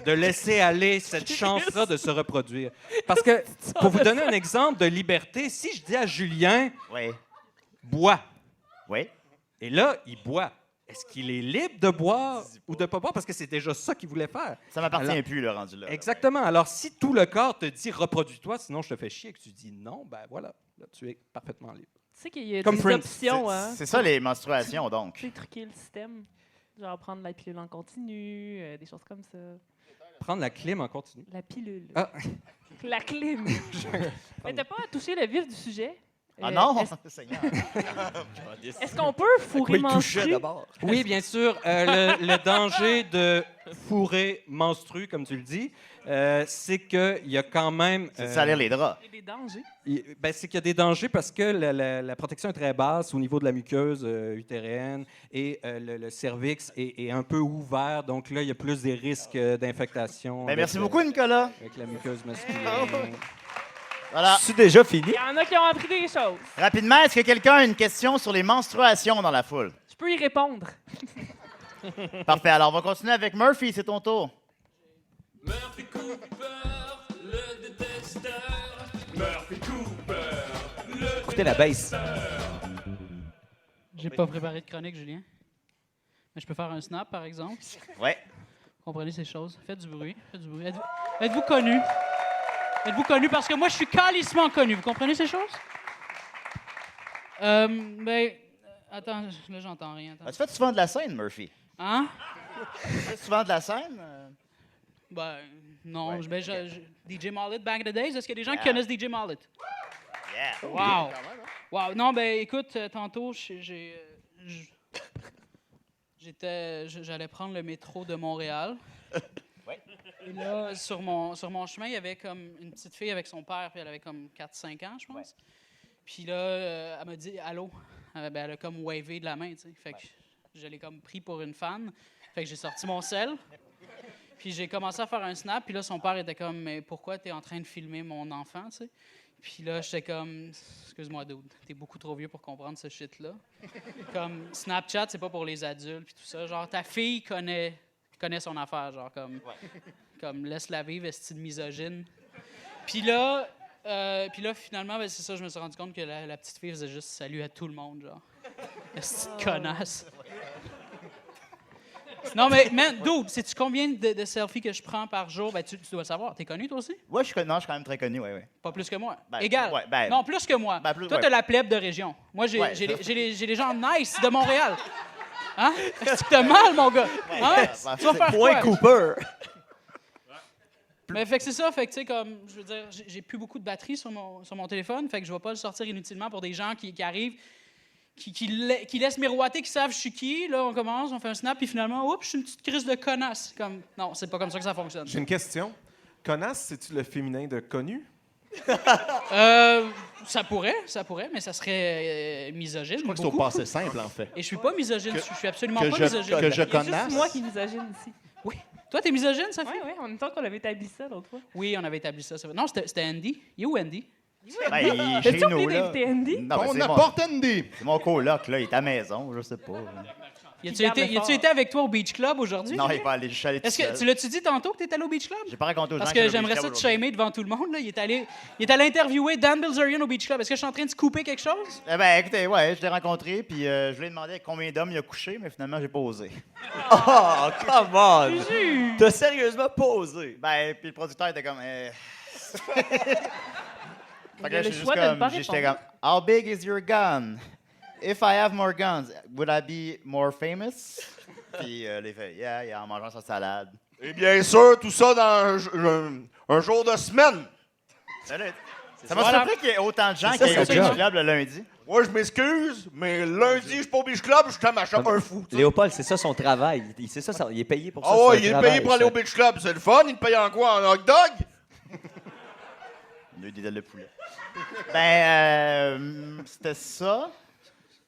de laisser aller cette chance-là de se reproduire. Parce que, pour vous donner un exemple de liberté, si je dis à Julien, Oui. bois, Oui. et là, il boit, est-ce qu'il est libre de boire ou de pas boire? Parce que c'est déjà ça qu'il voulait faire. Ça m'appartient Alors- plus, le rendu là. Exactement. Alors, si tout le corps te dit reproduis-toi, sinon je te fais chier, et que tu dis non, ben voilà, là, tu es parfaitement libre. Tu sais qu'il y a Comme des Prince. options, hein. C'est ça, les menstruations, donc. Tu sais, truquer le système. Genre prendre la pilule en continu, des choses comme ça. Prendre la clim en continu. La pilule. Ah. La clim. Mais t'as pas touché le vif du sujet. Ah non? Est-ce, Seigneur. est-ce qu'on peut fourrer menstru? d'abord? Oui, bien sûr. Le danger de fourrer menstru, comme tu le dis, c'est qu'il y a quand même... C'est de salir les draps. Il y a des dangers. C'est qu'il y a des dangers parce que la protection est très basse au niveau de la muqueuse utérienne et le cervix est un peu ouvert. Donc là, il y a plus des risques d'infectation. Ben, merci avec, beaucoup, Nicolas. avec la muqueuse masculine. Voilà. C'est déjà fini? Il y en a qui ont appris des choses. Rapidement, est-ce que quelqu'un a une question sur les menstruations dans la foule? Je peux y répondre. Parfait. Alors, on va continuer avec Murphy. C'est ton tour. Murphy Cooper, le détesteur. Murphy Cooper, le Écoutez la baisse. J'ai pas préparé de chronique, Julien. Mais je peux faire un snap, par exemple. Ouais. Comprenez ces choses. Faites du bruit. Faites du bruit. Êtes-vous connu? Êtes-vous connu? Parce que moi, je suis calissement connu. Vous comprenez ces choses? Attends, là, j'entends rien. Attends. Tu fais souvent de la scène, Murphy? Hein? Tu fais souvent de la scène? Ben, non. Ouais. DJ Mallet, Back in the Days. Est-ce qu'il y a des gens qui Yeah. connaissent DJ Mallet? Yeah. Wow! Wow! Non, ben, écoute, tantôt, j'allais prendre le métro de Montréal. Ouais. Et là, sur mon chemin, il y avait comme une petite fille avec son père, puis elle avait comme 4-5 ans, je pense. Ouais. Puis là, elle m'a dit « Allô? » Ben, elle a comme wavé de la main, tu sais. Fait que je l'ai comme pris pour une fan. Fait que j'ai sorti mon sel. Puis j'ai commencé à faire un snap. Puis là, son père était comme « Mais pourquoi t'es en train de filmer mon enfant, tu sais? » Puis là, j'étais comme « Excuse-moi, dude, t'es beaucoup trop vieux pour comprendre ce shit-là. » Comme Snapchat, c'est pas pour les adultes, puis tout ça. Genre, ta fille connaît son affaire, genre comme laisse-la vivre, est-ce de misogyne. Puis là, finalement, ben, c'est ça, je me suis rendu compte que la petite fille faisait juste salut à tout le monde, genre. Est-ce de connasse. Non, mais, man, dude, sais-tu combien de selfies que je prends par jour? Ben, tu dois le savoir. T'es connu, toi aussi? Ouais, non, je suis quand même très connu, oui. Pas plus que moi. Ben, Égal. ouais, ben- non, plus que moi. Ben, plus- Toi, ouais. t'as la plèbe de région. Moi, j'ai Ouais. les gens nice de Montréal. Hein? Est-ce que t'as mal, mon gars? Hein? ben, Tu vas faire Point quoi? Cooper. Mais fait que c'est ça, fait que tu sais, comme, je veux dire, j'ai plus beaucoup de batterie sur mon téléphone, fait que je vais pas le sortir inutilement pour des gens qui arrivent, qui laissent miroiter, qui savent je suis qui. Là, on commence, on fait un snap, puis finalement, oups, je suis une petite crise de connasse. Comme, non, c'est pas comme ça que ça fonctionne. J'ai une question. Connasse, c'est-tu le féminin de connu? Ça pourrait, mais ça serait misogyne. Je crois que c'est au beaucoup. passé simple, en fait. Et je suis pas misogyne, je suis absolument que pas je- misogyne. que je Il y a connaisse. juste moi qui est misogyne ici. Oui. Toi, t'es misogyne, Sophie? Oui, on est temps qu'on avait établi ça l'autre fois. Oui, on avait établi ça. Non, c'était Andy. Il est où, Andy? Ben, il est T'as-tu chez nous, oublié là. d'inviter Andy? Non, ben, On c'est mon- apporte Andy. c'est mon coloc, là. Il est à la maison, je sais pas. Y Qui garde le a-tu fort. été avec toi au Beach Club aujourd'hui? Non, il est pas allé. Je suis allé tout Est-ce que seul. tu l'as-tu dit tantôt que tu étais allé au Beach Club? J'ai pas raconté aux gens Parce que que j'étais au j'aimerais Beach ça te Club shamer devant tout le monde. Là. Il est allé interviewer Dan Bilzerian au Beach Club. Est-ce que je suis en train de couper quelque chose? Eh ben, écoutez, ouais, je l'ai rencontré, puis je lui ai demandé avec combien d'hommes il a couché, mais finalement, j'ai pas osé. Oh, come on! Juju! T'as sérieusement pas osé. Ben, puis le producteur était comme. Fait que Il là, a le j'étais juste choix de ne comme. pas J'étais répondre. comme. How big is your gun? If I have more guns, would I be more famous? Puis les fait, yeah, en mangeant sa salade. Et bien sûr, tout ça dans un jour de semaine. Ça m'a surpris qu'il y ait autant de gens qui ça, aient son au Beach job. Club le lundi. Moi, je m'excuse, mais lundi, je suis pas au Beach Club, je suis à ma chambre un fou. tu sais. Léopold, c'est ça son travail. C'est ça, il est payé pour ça. Ah c'est ouais, un il est travail, payé pour aller ça. au Beach Club, c'est le fun. Il te paye en quoi? En hot dog? Deux des ailes de poulet. Ben, c'était ça.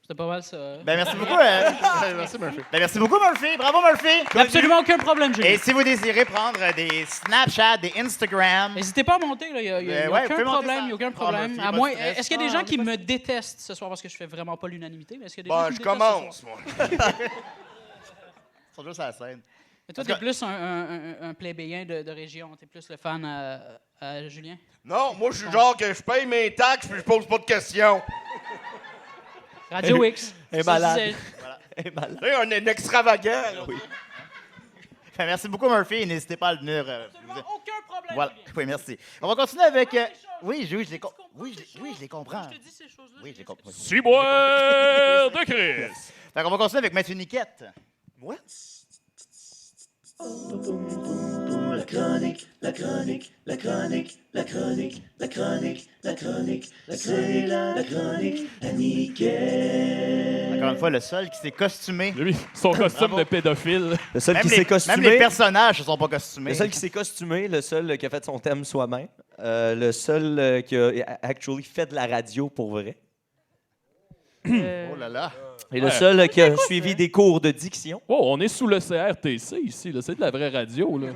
C'était pas mal ça. Ben, merci beaucoup. Merci, Murphy. Ben, merci beaucoup, Murphy. Bravo, Murphy. Il y a absolument aucun problème, Julien. Et si vous désirez prendre des Snapchat, des Instagram, N'hésitez pas à monter, là. Il n'y a, ouais, vous aucun pouvez monter problème. ça. Il y a aucun Ah, problème. Murphy, À pas de moins, stress. est-ce qu'il y a des Ah, gens qui pas de me détestent ce soir parce que je fais vraiment pas l'unanimité? Mais est-ce qu'il y a des Bon, gens qui je me détestent commence, ce soir? moi. ils sont juste à la scène. Mais toi, t'es plus un plébéien de région. T'es plus le fan à Julien. Non, moi, je suis genre que je paye mes taxes puis je pose pas de questions. Radio X. Elle est Ça, malade. c'est- Elle est malade. Tu sais, un extravagant. là. Ben, merci beaucoup, Murphy. Et n'hésitez pas à venir. Absolument aucun problème, Voilà. Julien. Oui, merci. On va continuer avec. Ces choses. Oui, je les Tu comprends oui, ces oui, choses? je les comprends. Je te dis ces choses-là. Oui, je Julien, les comprends. Ciboire de Chris. Fait qu'on va continuer avec Mathieu Niquette. Moi? Encore une fois, le seul qui s'est costumé. Lui, son costume de pédophile. Le seul Même qui les, s'est même les costumé. personnages ne sont pas costumés. Le seul qui s'est costumé, le seul qui a fait son thème soi-même, le seul qui a actually fait de la radio pour vrai. Oh là là. Et le seul qui a suivi des cours de diction. Oh, on est sous le CRTC ici. Là. C'est de la vraie radio. Là.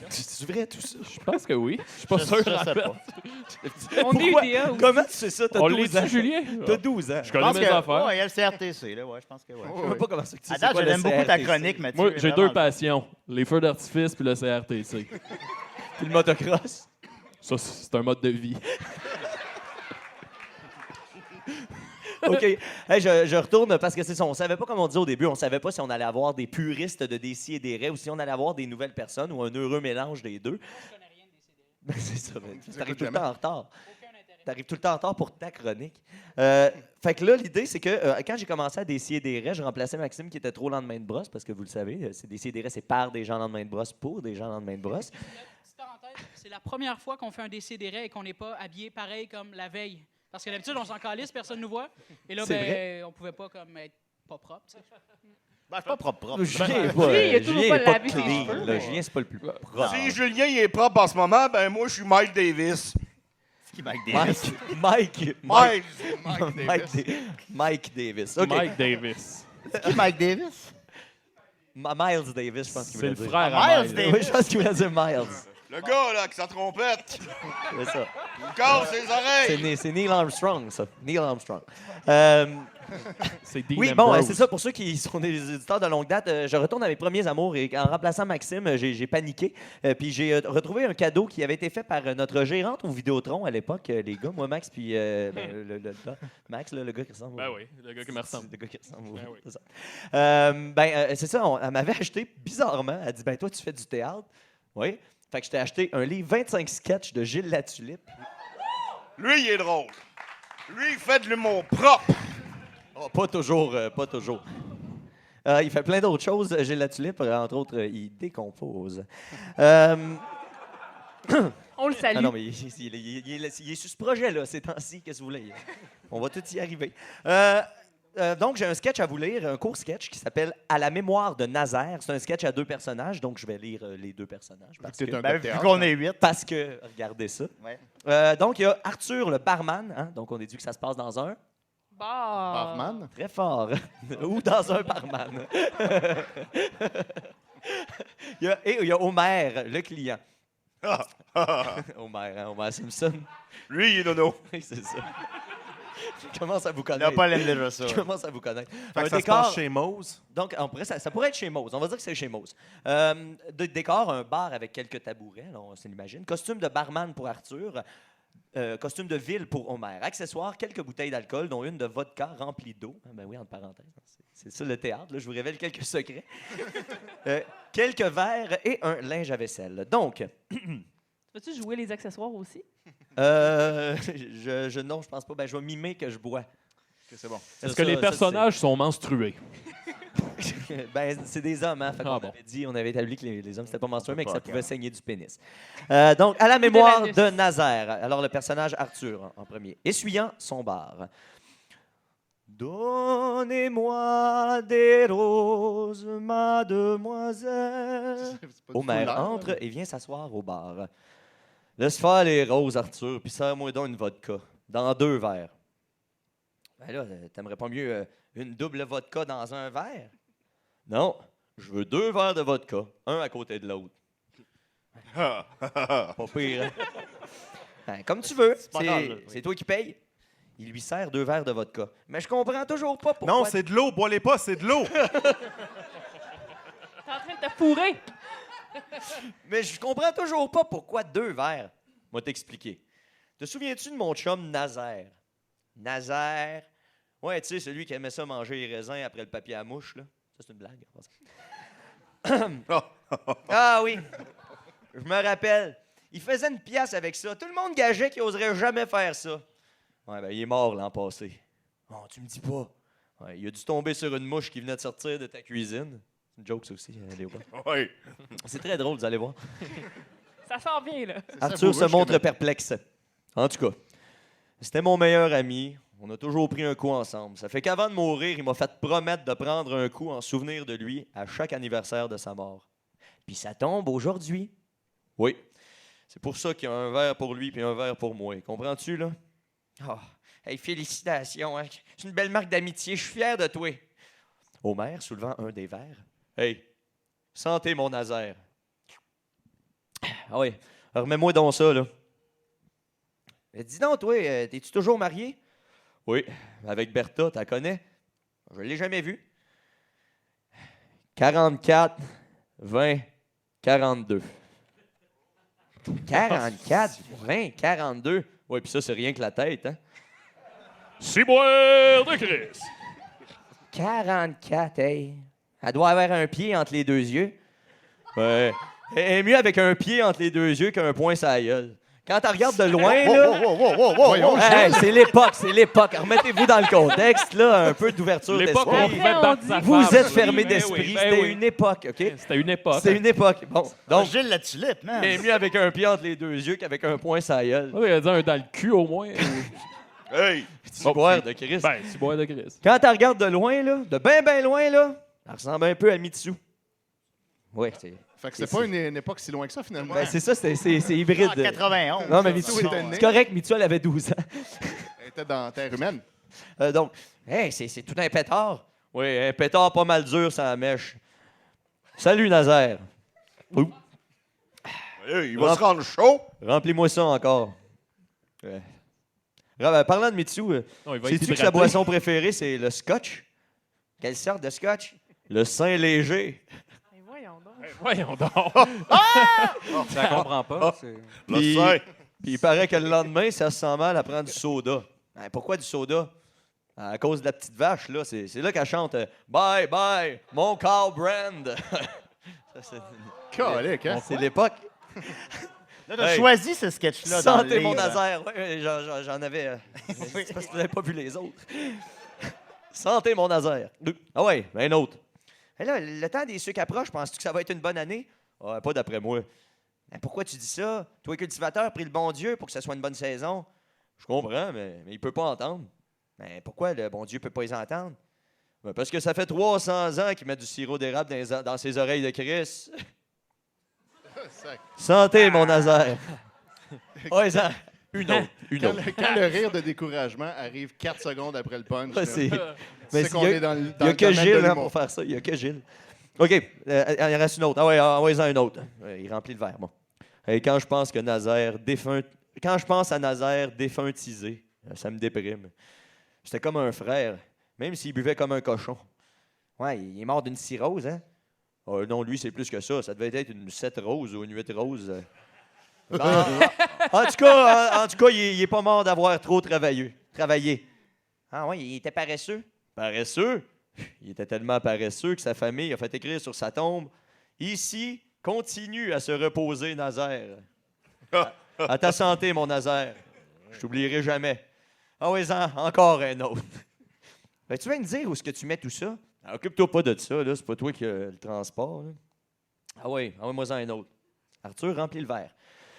C'est vrai tout ça? Je pense que oui. Je suis pas sûr. Je en sais fait. pas. On est Pourquoi? UDA aussi. Comment tu sais ça? T'as On 12 ans. l'est-tu, Julien? T'as 12 ans. Je Je connais pense mes que. affaires. Ouais, il y a le CRTC, là. Ouais, je pense que ouais. Je sais pas comment ça que tu sais À date, quoi, je le l'aime beaucoup ta CRTC. chronique, Mathieu. Moi, j'ai deux Vraiment. passions. Les feux d'artifice puis le CRTC. Puis le motocross. Ça, c'est un mode de vie. OK. Hey, je retourne parce que c'est ça. On savait pas, comme on disait au début, on savait pas si on allait avoir des puristes de Décis et des Raies ou si on allait avoir des nouvelles personnes ou un heureux mélange des deux. Ben, c'est ça. T'arrives tout le temps en retard. T'arrives tout le temps en retard pour ta chronique. Fait que là, l'idée, c'est que quand j'ai commencé à Décis et des Raies, je remplaçais Maxime qui était trop lendemain de brosse parce que vous le savez, c'est Décis et des Raies, c'est par des gens lendemain de brosse pour des gens lendemain de brosse. Petite parenthèse, c'est la première fois qu'on fait un décidéré et qu'on n'est pas habillé pareil comme la veille. Parce que d'habitude, on s'en calisse, personne ne nous voit. Et là, C'est ben, on pouvait pas comme être pas propre. tu sais. Ben, c'est pas propre. Julien est pas, Lui, il a toujours Julien pas est pas lavé ses clean, cheveux, là. mais- Julien, c'est pas le plus propre. Si Julien il est propre en ce moment, ben moi, je suis Mike Davis. C'est qui, Mike Davis? Mike Mike. Davis. OK. Mike Davis. C'est qui, Mike Davis? Miles Davis, je pense qu'il C'est voulait le dire. frère à Miles Mike. Davis. Oui, je pense qu'il voulait dire Miles. Le gars, là, avec sa trompette. C'est ça. Il casse ses oreilles. C'est Neil Armstrong, ça. Neil Armstrong. C'est Dean Oui, bon, Ambrose. c'est ça. Pour ceux qui sont des éditeurs de longue date, je retourne à mes premiers amours et en remplaçant Maxime, j'ai paniqué. Puis j'ai retrouvé un cadeau qui avait été fait par notre gérante au Vidéotron à l'époque, les gars, moi, Max, puis le gars. Max, là, le gars qui ressemble. Ben oui, le gars qui me ressemble. Le gars qui ressemble. Ben oui. C'est ça. C'est ça, elle m'avait acheté bizarrement. Elle dit, ben toi, tu fais du théâtre. Oui. Fait que je t'ai acheté un livre 25 sketchs de Gilles Latulippe. Lui, il est drôle. Lui, il fait de l'humour propre. Oh, pas toujours, pas toujours. Il fait plein d'autres choses, Gilles Latulippe. Entre autres, il décompose. On le salue. Ah non, mais il est sur ce projet-là, ces temps-ci, qu'est-ce que vous voulez? On va tout y arriver. Donc, j'ai un sketch à vous lire, un court sketch qui s'appelle « À la mémoire de Nazaire ». C'est un sketch à 2 personnages, donc je vais lire les 2 personnages. Parce T'es que, un Ben, gars de vu théâtre, qu'on hein? est 8. parce que regardez ça. Ouais. Donc, il y a Arthur le barman. Hein? Donc, on déduit que ça se passe dans un... Bah. Barman. Très fort. Ou dans un barman. Et il y a Homer, le client. Homer, hein, Homer Simpson. Lui, il est nono. Oui, c'est ça. Je commence à vous Il connaître. n'a pas l'aime déjà ça. Je commence à vous connaître. Fait Un que ça se décor- passe chez Mose. Donc, ça pourrait être chez Mose. On va dire que c'est chez Mose. Décor, un bar avec quelques tabourets, là, on s'imagine. Costume de barman pour Arthur. Costume de ville pour Homer. Accessoires, quelques bouteilles d'alcool, dont une de vodka remplie d'eau. Ah, ben oui, entre parenthèses. C'est ça le théâtre. Là, je vous révèle quelques secrets. Quelques verres et un linge à vaisselle. Donc, Veux-tu jouer les accessoires aussi? non, je pense pas. Ben, je vais mimer que je bois. Ok, c'est bon. Est-ce que les personnages sont menstrués? Ben, c'est des hommes, hein? Fait qu'on Ah bon. on avait établi que les hommes, c'était pas menstrué, mais que ça Pas pouvait saigner du pénis. Donc, à la de mémoire l'anus. de Nazaire. Alors, le personnage Arthur, en premier. Essuyant son bar. Donnez-moi des roses, mademoiselle. C'est pas du Homer foulard, entre là. et vient s'asseoir au bar. Laisse faire les roses, Arthur, puis serre-moi donc une vodka. Dans 2 verres. Ben là, t'aimerais pas mieux une double vodka dans un verre? Non, je veux 2 verres de vodka, un à côté de l'autre. Pas pire, hein? Ben, comme tu veux, pas grave, là, c'est toi qui payes. Il lui sert 2 verres de vodka. Mais je comprends toujours pas pourquoi... Non, c'est de l'eau. Bois-les pas, c'est de l'eau. T'es en train de te fourrer. Mais je comprends toujours pas pourquoi 2 verres. Moi t'expliquer. Te souviens-tu de mon chum Nazaire? Nazaire? Ouais, tu sais, celui qui aimait ça manger les raisins après le papier à mouche, là. Ça, c'est une blague. Ah oui. Je me rappelle. Il faisait une pièce avec ça. Tout le monde gageait qu'il oserait jamais faire ça. Ouais, ben, il est mort l'an passé. Oh, tu me dis pas. Ouais, il a dû tomber sur une mouche qui venait de sortir de ta cuisine. C'est une joke, ça aussi, Léopold. Oui. C'est très drôle, vous allez voir. Ça s'en vient, là. Arthur se montre perplexe. En tout cas, c'était mon meilleur ami. On a toujours pris un coup ensemble. Ça fait qu'avant de mourir, il m'a fait promettre de prendre un coup en souvenir de lui à chaque anniversaire de sa mort. Puis ça tombe aujourd'hui. Oui. C'est pour ça qu'il y a un verre pour lui puis un verre pour moi. Comprends-tu, là? Oh, hey, félicitations. Hein? C'est une belle marque d'amitié. Je suis fier de toi. Homer, soulevant un des verres. Hey, santé, mon Nazaire. Ah oui, remets-moi donc ça, là. Dis donc, toi, t'es-tu toujours marié? Oui, avec Bertha, t'as connais? Je l'ai jamais vue. 44, 20, 42. 44, 20, 42. Oui, puis ça, c'est rien que la tête, hein? Ciboire de Chris. 44, hey. Elle doit avoir un pied entre les 2 yeux. Ouais. Elle est mieux avec un pied entre les 2 yeux qu'un poing sur la gueule. Quand tu regardes de loin, là... Voyons, Hey, c'est l'époque. Remettez-vous dans le contexte, là, un peu d'ouverture L'époque où on d'esprit. pouvait battre sa Vous femme. êtes fermé Ben d'esprit. oui, ben C'était oui. une époque, OK? C'était une époque. C'est une époque. Bon, Donc, donc, Gilles la tulipe, man. elle est mieux avec un pied entre les 2 yeux qu'avec un poing sur la gueule. Il a dit un dans le cul, au moins. Hey! Petit boire de Christ. Ben, ciboire de Chris. Quand tu regardes de loin, là, de bien loin, là, elle ressemble un peu à Mitsu. Oui, c'est... Fait que c'était pas une époque si loin que ça, finalement. Ben, c'est ça, c'est hybride. En 91. Non, mais Mitsu Mitsu, était né. c'est correct, Mitsu, elle avait 12 ans. Elle était dans Terre humaine. Donc, hey, c'est tout un pétard. Oui, un pétard pas mal dur sans la mèche. Salut, Nazaire. Ouh, Hey, il va se rendre chaud. remplis-moi ça encore. Parlant de Mitsu, Non, il va être sais-tu que sa hydraté. boisson préférée, c'est le scotch? Quelle sorte de scotch? Le Saint Léger. Mais voyons donc. Voyons donc. Je la comprends pas. c'est- Le Puis, sein. puis il paraît que le lendemain, ça se sent mal à prendre du soda. Ben, pourquoi du soda? À cause de la petite vache, là. C'est là qu'elle chante Bye, bye, mon cow brand. Ça, Calique, hein? c'est l'époque. Là, t'as Hey. choisi ce sketch-là dans le Santé, mon livre. Nazaire. Ouais, j'en avais. C'est parce que tu n'avais pas vu les autres. Santé, mon Nazaire. Ah ouais, un autre. Et là, le temps des sucres approche. Penses-tu que ça va être une bonne année? Ouais, pas d'après moi. Ben, pourquoi tu dis ça? Toi, cultivateur, prie le bon Dieu pour que ce soit une bonne saison. Je comprends, mais il peut pas entendre. Ben, pourquoi le bon Dieu peut pas les entendre? Ben, parce que ça fait 300 ans qu'il met du sirop d'érable dans ses oreilles de Chris. Santé, mon Nazaire. Ouais, ça. Une autre. Quand le rire de découragement arrive 4 secondes après le punch, Ouais, là, c'est- tu Mais sais qu'on il y a- est dans le Il n'y dans a le que domaine de Gilles hein, l'humour. pour faire ça. Il n'y a que Gilles. OK. Il en reste une autre. Ah ouais, envoyez-en un autre. Il remplit le verre, bon. Et quand je pense à Nazaire défuntisé, ça me déprime. C'était comme un frère, même s'il buvait comme un cochon. Ouais, il est mort d'une cirrhose, hein? Non, lui, c'est plus que ça. Ça devait être une 7 rose ou une 8 rose. En tout cas, il est pas mort d'avoir trop travaillé. Ah ouais, il était paresseux. Paresseux? Il était tellement paresseux que sa famille a fait écrire sur sa tombe « Ici, continue à se reposer, Nazaire. À ta santé, mon Nazaire. Je t'oublierai jamais. Ah oui, encore un autre. Ben, tu viens me dire où est-ce que tu mets tout ça? Ah, occupe-toi pas de ça, là. C'est pas toi qui as le transport. Là. Ah oui, envoie-moi-en un autre. Arthur, remplis le verre.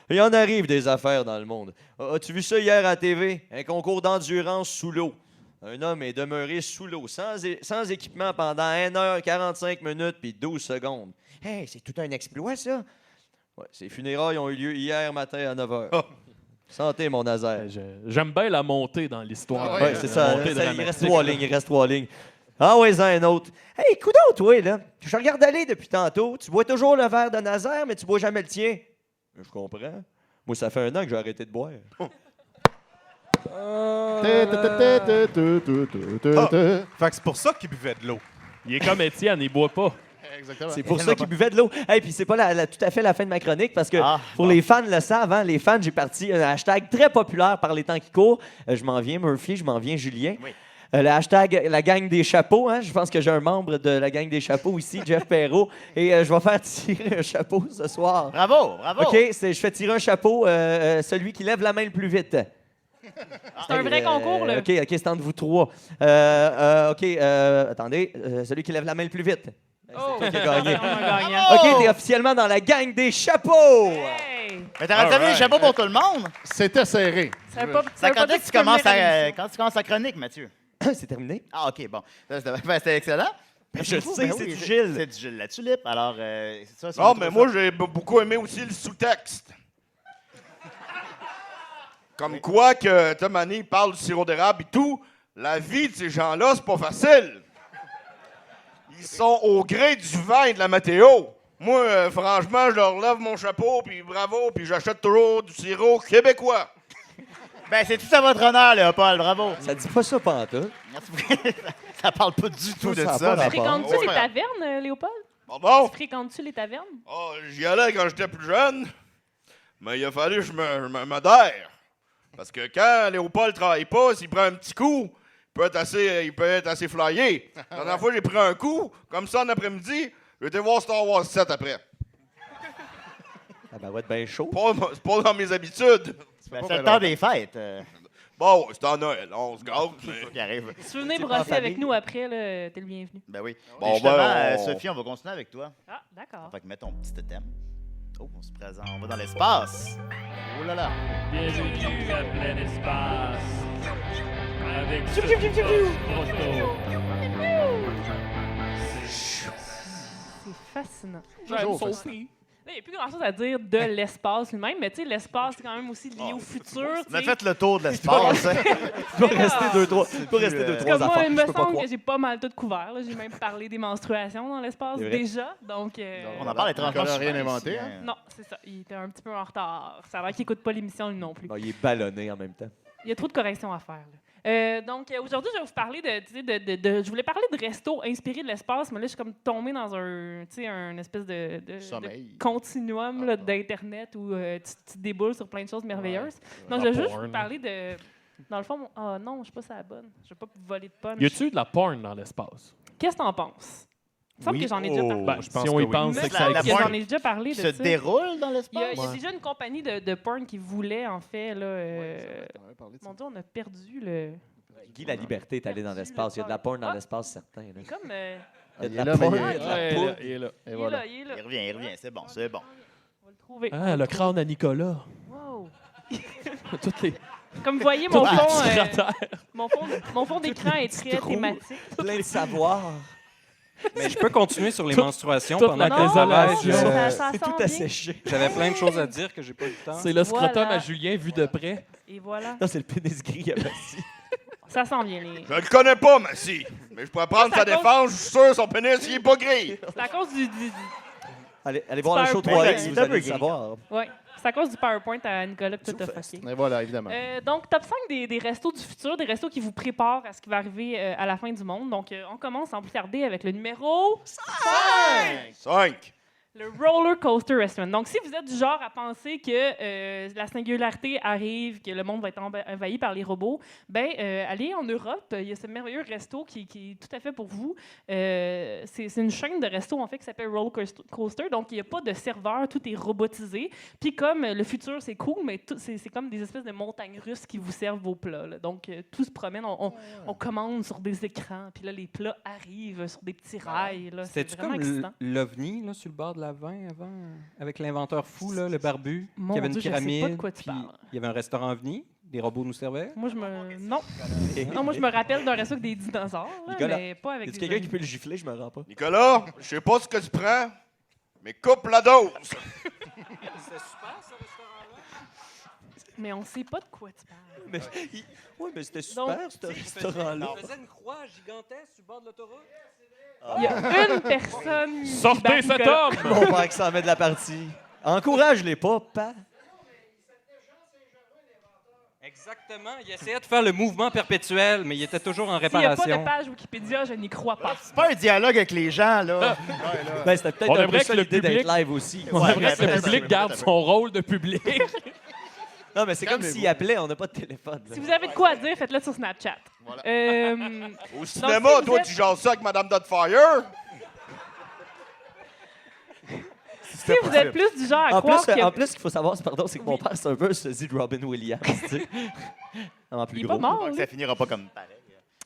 Il en arrive des affaires dans le monde. As-tu vu ça hier à la TV? Un concours d'endurance sous l'eau. Un homme est demeuré sous l'eau, sans équipement pendant 1h45 minutes puis 12 secondes. Hey, c'est tout un exploit, ça? Ouais, ces funérailles ont eu lieu hier matin à 9h. Santé, mon Nazaire. J'aime bien la montée dans l'histoire. Ouais, c'est ça. Montée Il dramatique. reste 3 lignes, il reste 3 lignes. Ah ouais, un autre. Hey, coudonc, toi, là. Je regarde aller depuis tantôt. Tu bois toujours le verre de Nazaire, mais tu bois jamais le tien. Je comprends. Moi, ça fait 1 an que j'ai arrêté de boire. Fait que c'est pour ça qu'il buvait de l'eau. Il est comme Étienne, il boit pas. Exactement. C'est pour ça qu'il buvait de l'eau. Hey, puis c'est pas tout à fait la fin de ma chronique parce que pour bon. les fans le savent, hein, les fans, j'ai parti un hashtag très populaire par les temps qui courent. Je m'en viens Murphy, je m'en viens Julien. Oui. Le hashtag la gang des chapeaux. Hein, je pense que j'ai un membre de la gang des chapeaux ici, Jeff Perrault, et je vais faire tirer un chapeau ce soir. Bravo, bravo. OK, je fais tirer un chapeau, celui qui lève la main le plus vite. C'est un vrai concours, là. OK, c'est entre vous 3. OK, attendez, celui qui lève la main le plus vite. Oh, C'est toi qui as gagné. on a gagnant. OK, t'es officiellement dans la gang des chapeaux! Hey! Mais t'aurais fait les chapeaux pour tout le monde. C'était serré. Ça veut pas, Ça, veut pas quand dire est-ce que tu peux commences venir à l'émission. quand tu commences la chronique, Mathieu? C'est terminé? Ah, OK, bon. C'était excellent. Je sais, c'est du Gilles. C'est du Gilles La Tulipe. Alors, c'est ça. c'est Non, une mais autre moi, fois. j'ai beaucoup aimé aussi le sous-texte. Comme quoi que Tom Annie parle du sirop d'érable et tout, la vie de ces gens-là, c'est pas facile. Ils sont au gré du vent et de la météo. Moi, franchement, je leur lève mon chapeau, puis bravo, puis j'achète toujours du sirop québécois. Ben, c'est tout à votre honneur, Léopold. Bravo. Ça dit pas ça pantoute. Ça parle pas du tout de Ça a ça. pas mais- rapport. Fréquentes-tu les Ouais. tavernes, Léopold? Pardon? Fréquentes-tu les tavernes? Ah, j'y allais quand j'étais plus jeune, mais il a fallu que je me modère. Parce que quand Léopold travaille pas, s'il prend un petit coup, il peut être assez flyé. La dernière fois, j'ai pris un coup, comme ça, en après-midi, j'ai été voir Star Wars 7 après. Ah ben ouais, bien chaud. C'est pas dans mes habitudes. Ben, c'est le temps des fêtes. Bon, c'est en Noël, on se gâte, C'est ça mais... qui arrive. Si tu veux venir C'est pas brosser famille. avec nous après, là, t'es le bienvenu. Ben oui. Bon, Et justement, ben, on- Sophie, on va continuer avec toi. Ah, d'accord. Fait que mets ton petit thème. Oh, on se présente. On va dans l'espace. Oh là là. Bienvenue à plein espace. Avec C'est fascinant. Toujours Sophie. Là, il n'y a plus grand-chose à dire de l'espace lui-même, mais tu sais, l'espace, c'est quand même aussi lié au futur. On a tu sais. fait le tour de l'espace. hein. Tu dois rester 2-3 Comme moi, il me je peux pas semble croire. que j'ai pas mal tout couvert. là. J'ai même parlé des menstruations dans l'espace C'est vrai. déjà. Donc, On en parle étrangement. Nicolas a rien souvent inventé, ici, hein? non, c'est ça. Il était un petit peu en retard. Ça va qu'il n'écoute pas l'émission, lui non plus. Non, il est ballonné en même temps. Il y a trop de corrections à faire. Là. Donc, aujourd'hui, je vais vous parler tu sais, je voulais parler de resto inspiré de l'espace, mais là, je suis comme tombée dans un espèce de Sommeil. continuum là, d'Internet où tu déboules sur plein de choses merveilleuses. Donc, je vais juste vous parler de... Dans le fond, ah non, je ne suis pas ça la bonne. Je ne vais pas vous voler de punch. Y a-tu de la porn dans l'espace? Qu'est-ce que t'en penses? Il me semble que j'en ai déjà parlé. Ben, je pense si on que y oui. pense, Il me c'est que semble ça la que porn j'en ai déjà parlé de Qui ça. se déroule dans Il y a l'espace? déjà une compagnie de porn qui voulait, en fait, là... On avait parlé de ça. Mon Dieu, on a perdu le... Guy la liberté est allé dans l'espace. Il y a de la porn dans l'espace, certain. là. Comme... Il y a Il de est la là, mais porn, il est- il y a de la Ouais, poudre. il est là. Et il est voilà. là, il est là. Il revient, c'est bon, c'est bon. On va le trouver. Ah, le crâne à Nicolas. Wow. Toutes les... Comme vous voyez, mon Toutes les fond, petits cratères. mon fond d'écran est très trous. thématique. Plein de savoir. Mais je peux continuer sur les Toute- menstruations toute pendant la que je travaille. désolation. ça C'est sent tout bien. asséché. J'avais plein de choses à dire que j'ai pas eu le temps. C'est le scrotum Voilà. à Julien vu de près. Et voilà. Non, c'est le pénis gris à Bastille. Ça sent bien. Les... Je le connais pas, Massy, mais je pourrais prendre Ça, sa ça cause- défense, je suis sûr, son pénis, il est pas gris. C'est à cause du Allez voir le show PowerPoint. 3X, vous Il est un allez peu le gris. savoir. ouais, c'est à cause du PowerPoint à Nicolas que tout a fucké. Et voilà, évidemment. Donc, top 5 des restos du futur, des restos qui vous préparent à ce qui va arriver à la fin du monde. Donc, on commence sans plus tarder avec le numéro 5. le Roller Coaster Restaurant. Donc, si vous êtes du genre à penser que la singularité arrive, que le monde va être envahi par les robots, ben allez en Europe. Il y a ce merveilleux resto qui est tout à fait pour vous. C'est une chaîne de restos, en fait, qui s'appelle Roller Coaster. Donc, il n'y a pas de serveur, tout est robotisé. Puis, comme le futur, c'est cool, mais c'est comme des espèces de montagnes russes qui vous servent vos plats. Là. Donc, tout se promène. On commande sur des écrans. Puis là, les plats arrivent sur des petits rails. là. C'est C'était-tu vraiment comme excitant. l'OVNI là, sur le bord de la 20 avant, avec l'inventeur fou, là, le barbu, Mon qui avait une Dieu, je sais pas pyramide. de quoi tu puis parles. il y avait un restaurant OVNI, Les robots nous servaient? Moi, je me... Non. Non, moi, je me rappelle d'un resto avec des dinosaures, là, Nicolas, mais pas avec Y a des quelqu'un qui animaux. peut le gifler? Je me rends pas. Nicolas, je sais pas ce que tu prends, mais coupe la dose. C'était super, ce restaurant-là. Mais on sait pas de quoi tu parles. Mais, oui, mais c'était Donc, super, ce restaurant-là. Il faisait une croix gigantesque sur le bord de l'autoroute. Il y a une personne qui bat Sortez cet Nicolas. homme! Mon père qui s'en met de la partie. Encourage-les pas, pa. Exactement. Il essayait de faire le mouvement perpétuel, mais il était toujours en S'il n'y a pas réparation. de page Wikipédia, je n'y crois pas. C'est pas un dialogue avec les gens, là. Ben, c'était peut-être On un aimerait peu que ça le l'idée d'être public- live aussi. On Ouais, aimerait que le ouais, public ouais, garde ouais. son rôle de public. Non, mais c'est comme s'il appelait, on n'a pas de téléphone. là. Si vous avez de quoi à dire, faites-le sur Snapchat. Au cinéma, si vous toi, êtes- tu jases ça avec Madame Dotfire. Si vous êtes plus du genre à En croire plus, que... en plus, ce qu'il faut savoir, c'est que mon père, c'est un peu un sosie de Robin Williams, tu sais. En plus Il est gros. pas mort, Donc, lui. ça finira pas comme pareil.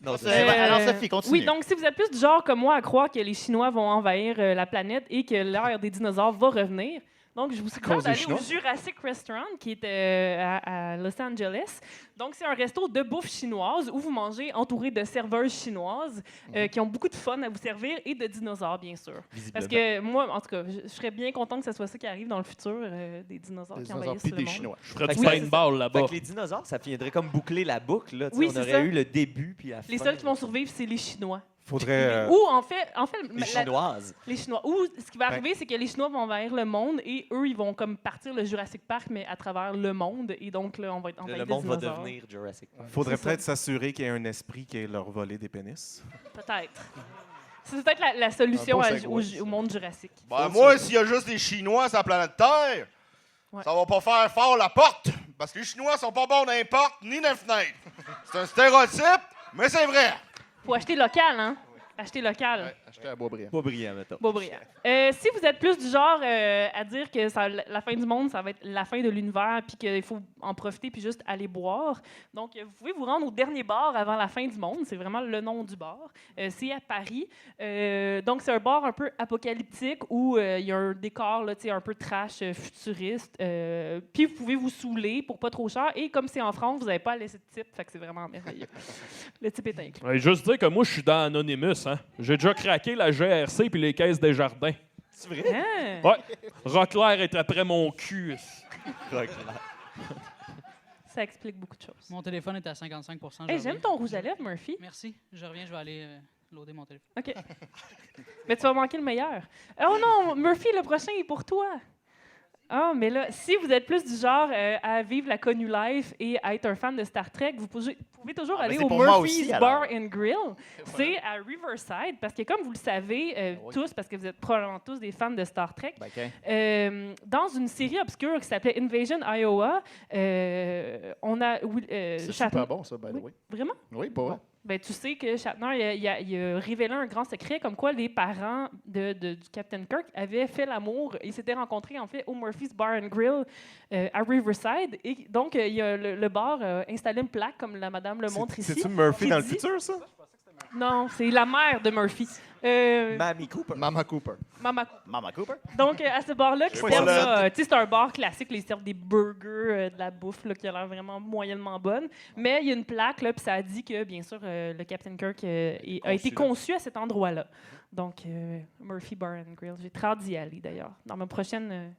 Non, c'est Alors, Sophie, continue. Oui, donc si vous êtes plus du genre comme moi à croire que les Chinois vont envahir la planète et que l'ère des dinosaures va revenir, donc je vous suggère Cause des d'aller au Chinois? Jurassic Restaurant qui est à Los Angeles. Donc c'est un resto de bouffe chinoise où vous mangez entouré de serveuses chinoises qui ont beaucoup de fun à vous servir et de dinosaures, bien sûr. Parce que moi, en tout cas, je serais bien content que ce soit ça qui arrive dans le futur, des dinosaures Des qui dinosaures envahissent puis le des monde. Chinois. Je ferais Fait du que- paintball Fait là-bas. que les dinosaures, ça viendrait comme boucler la boucle. Là, tu sais. Oui, On c'est aurait ça. eu le début puis la fin. Les seuls qui vont survivre, c'est les Chinois. Faudrait. Ou en fait Les Chinoises. les Chinois. Ou ce qui va arriver, c'est que les Chinois vont envahir le monde et eux, ils vont comme partir le Jurassic Park, mais à travers le monde. Et donc, là, on va être envahi Le des monde va dinosaures. devenir Jurassic Park. Faudrait c'est ça. peut-être s'assurer qu'il y ait un esprit qui ait leur volé des pénis. Peut-être. C'est peut-être la solution Un beau segway, au monde jurassique. Ben, moi, s'il y a juste des Chinois sur la planète Terre, Ouais. ça va pas faire fort la porte. Parce que les Chinois sont pas bons dans les portes ni dans les fenêtres. C'est un stéréotype, mais c'est vrai. Faut acheter local, hein? Acheter local. Ouais, acheter à Boisbriand. Pas brillant, mettons. Beaubriand. Si vous êtes plus du genre à dire que la fin du monde, ça va être la fin de l'univers, puis qu'il faut en profiter, puis juste aller boire, donc vous pouvez vous rendre au dernier bar avant la fin du monde. C'est vraiment le nom du bar. C'est à Paris. Donc, c'est un bar un peu apocalyptique où il y a un décor là, tu sais, un peu trash, futuriste. Puis, vous pouvez vous saouler pour pas trop cher. Et comme c'est en France, vous n'avez pas à laisser de type. Fait que c'est vraiment merveilleux. Le type est inclus. Ouais, juste dire que moi, je suis dans Anonymous. Hein. J'ai déjà craqué la GRC puis les caisses des jardins. C'est vrai? Hein? Ouais. Rockler est après mon cul. Ça explique beaucoup de choses. Mon téléphone est à 55 je Hey, j'aime reviens. ton rouge à lèvres, Murphy. Merci. Je reviens, je vais aller loader mon téléphone. OK. Mais tu vas manquer le meilleur. Oh non, Murphy, le prochain est pour toi. Ah, mais là, si vous êtes plus du genre à vivre la connue life et à être un fan de Star Trek, vous pouvez toujours aller c'est au pour moi Murphy's aussi, Bar alors. and Grill. C'est à Riverside, parce que comme vous le savez tous, parce que vous êtes probablement tous des fans de Star Trek, Ben, OK. dans une série obscure qui s'appelait Invasion Iowa, on a... C'est Shatner- super bon, ça, by the Oui. way. Vraiment? Oui, pas vrai. Ben, tu sais que Shatner il a révélé un grand secret comme quoi les parents du Captain Kirk avaient fait l'amour. Ils s'étaient rencontrés en fait au Murphy's Bar and Grill à Riverside. Et donc, il y a le bar a installé une plaque comme la madame le montre ici. C'est-tu Murphy qui dans le dit- futur, ça? Non, c'est la mère de Murphy. Mamie Cooper. Mama Cooper. Maman. Mama Cooper. Donc, à ce bar-là, qui pas servent, là. là, tu sais, c'est un bar classique, là, ils servent des burgers, de la bouffe là, qui a l'air vraiment moyennement bonne. Mais il y a une plaque, là, puis ça dit que, bien sûr, le Captain Kirk a été conçu à cet endroit-là. Donc, Murphy Bar and Grill. J'ai très hâte d'y aller, d'ailleurs. Dans ma prochaine...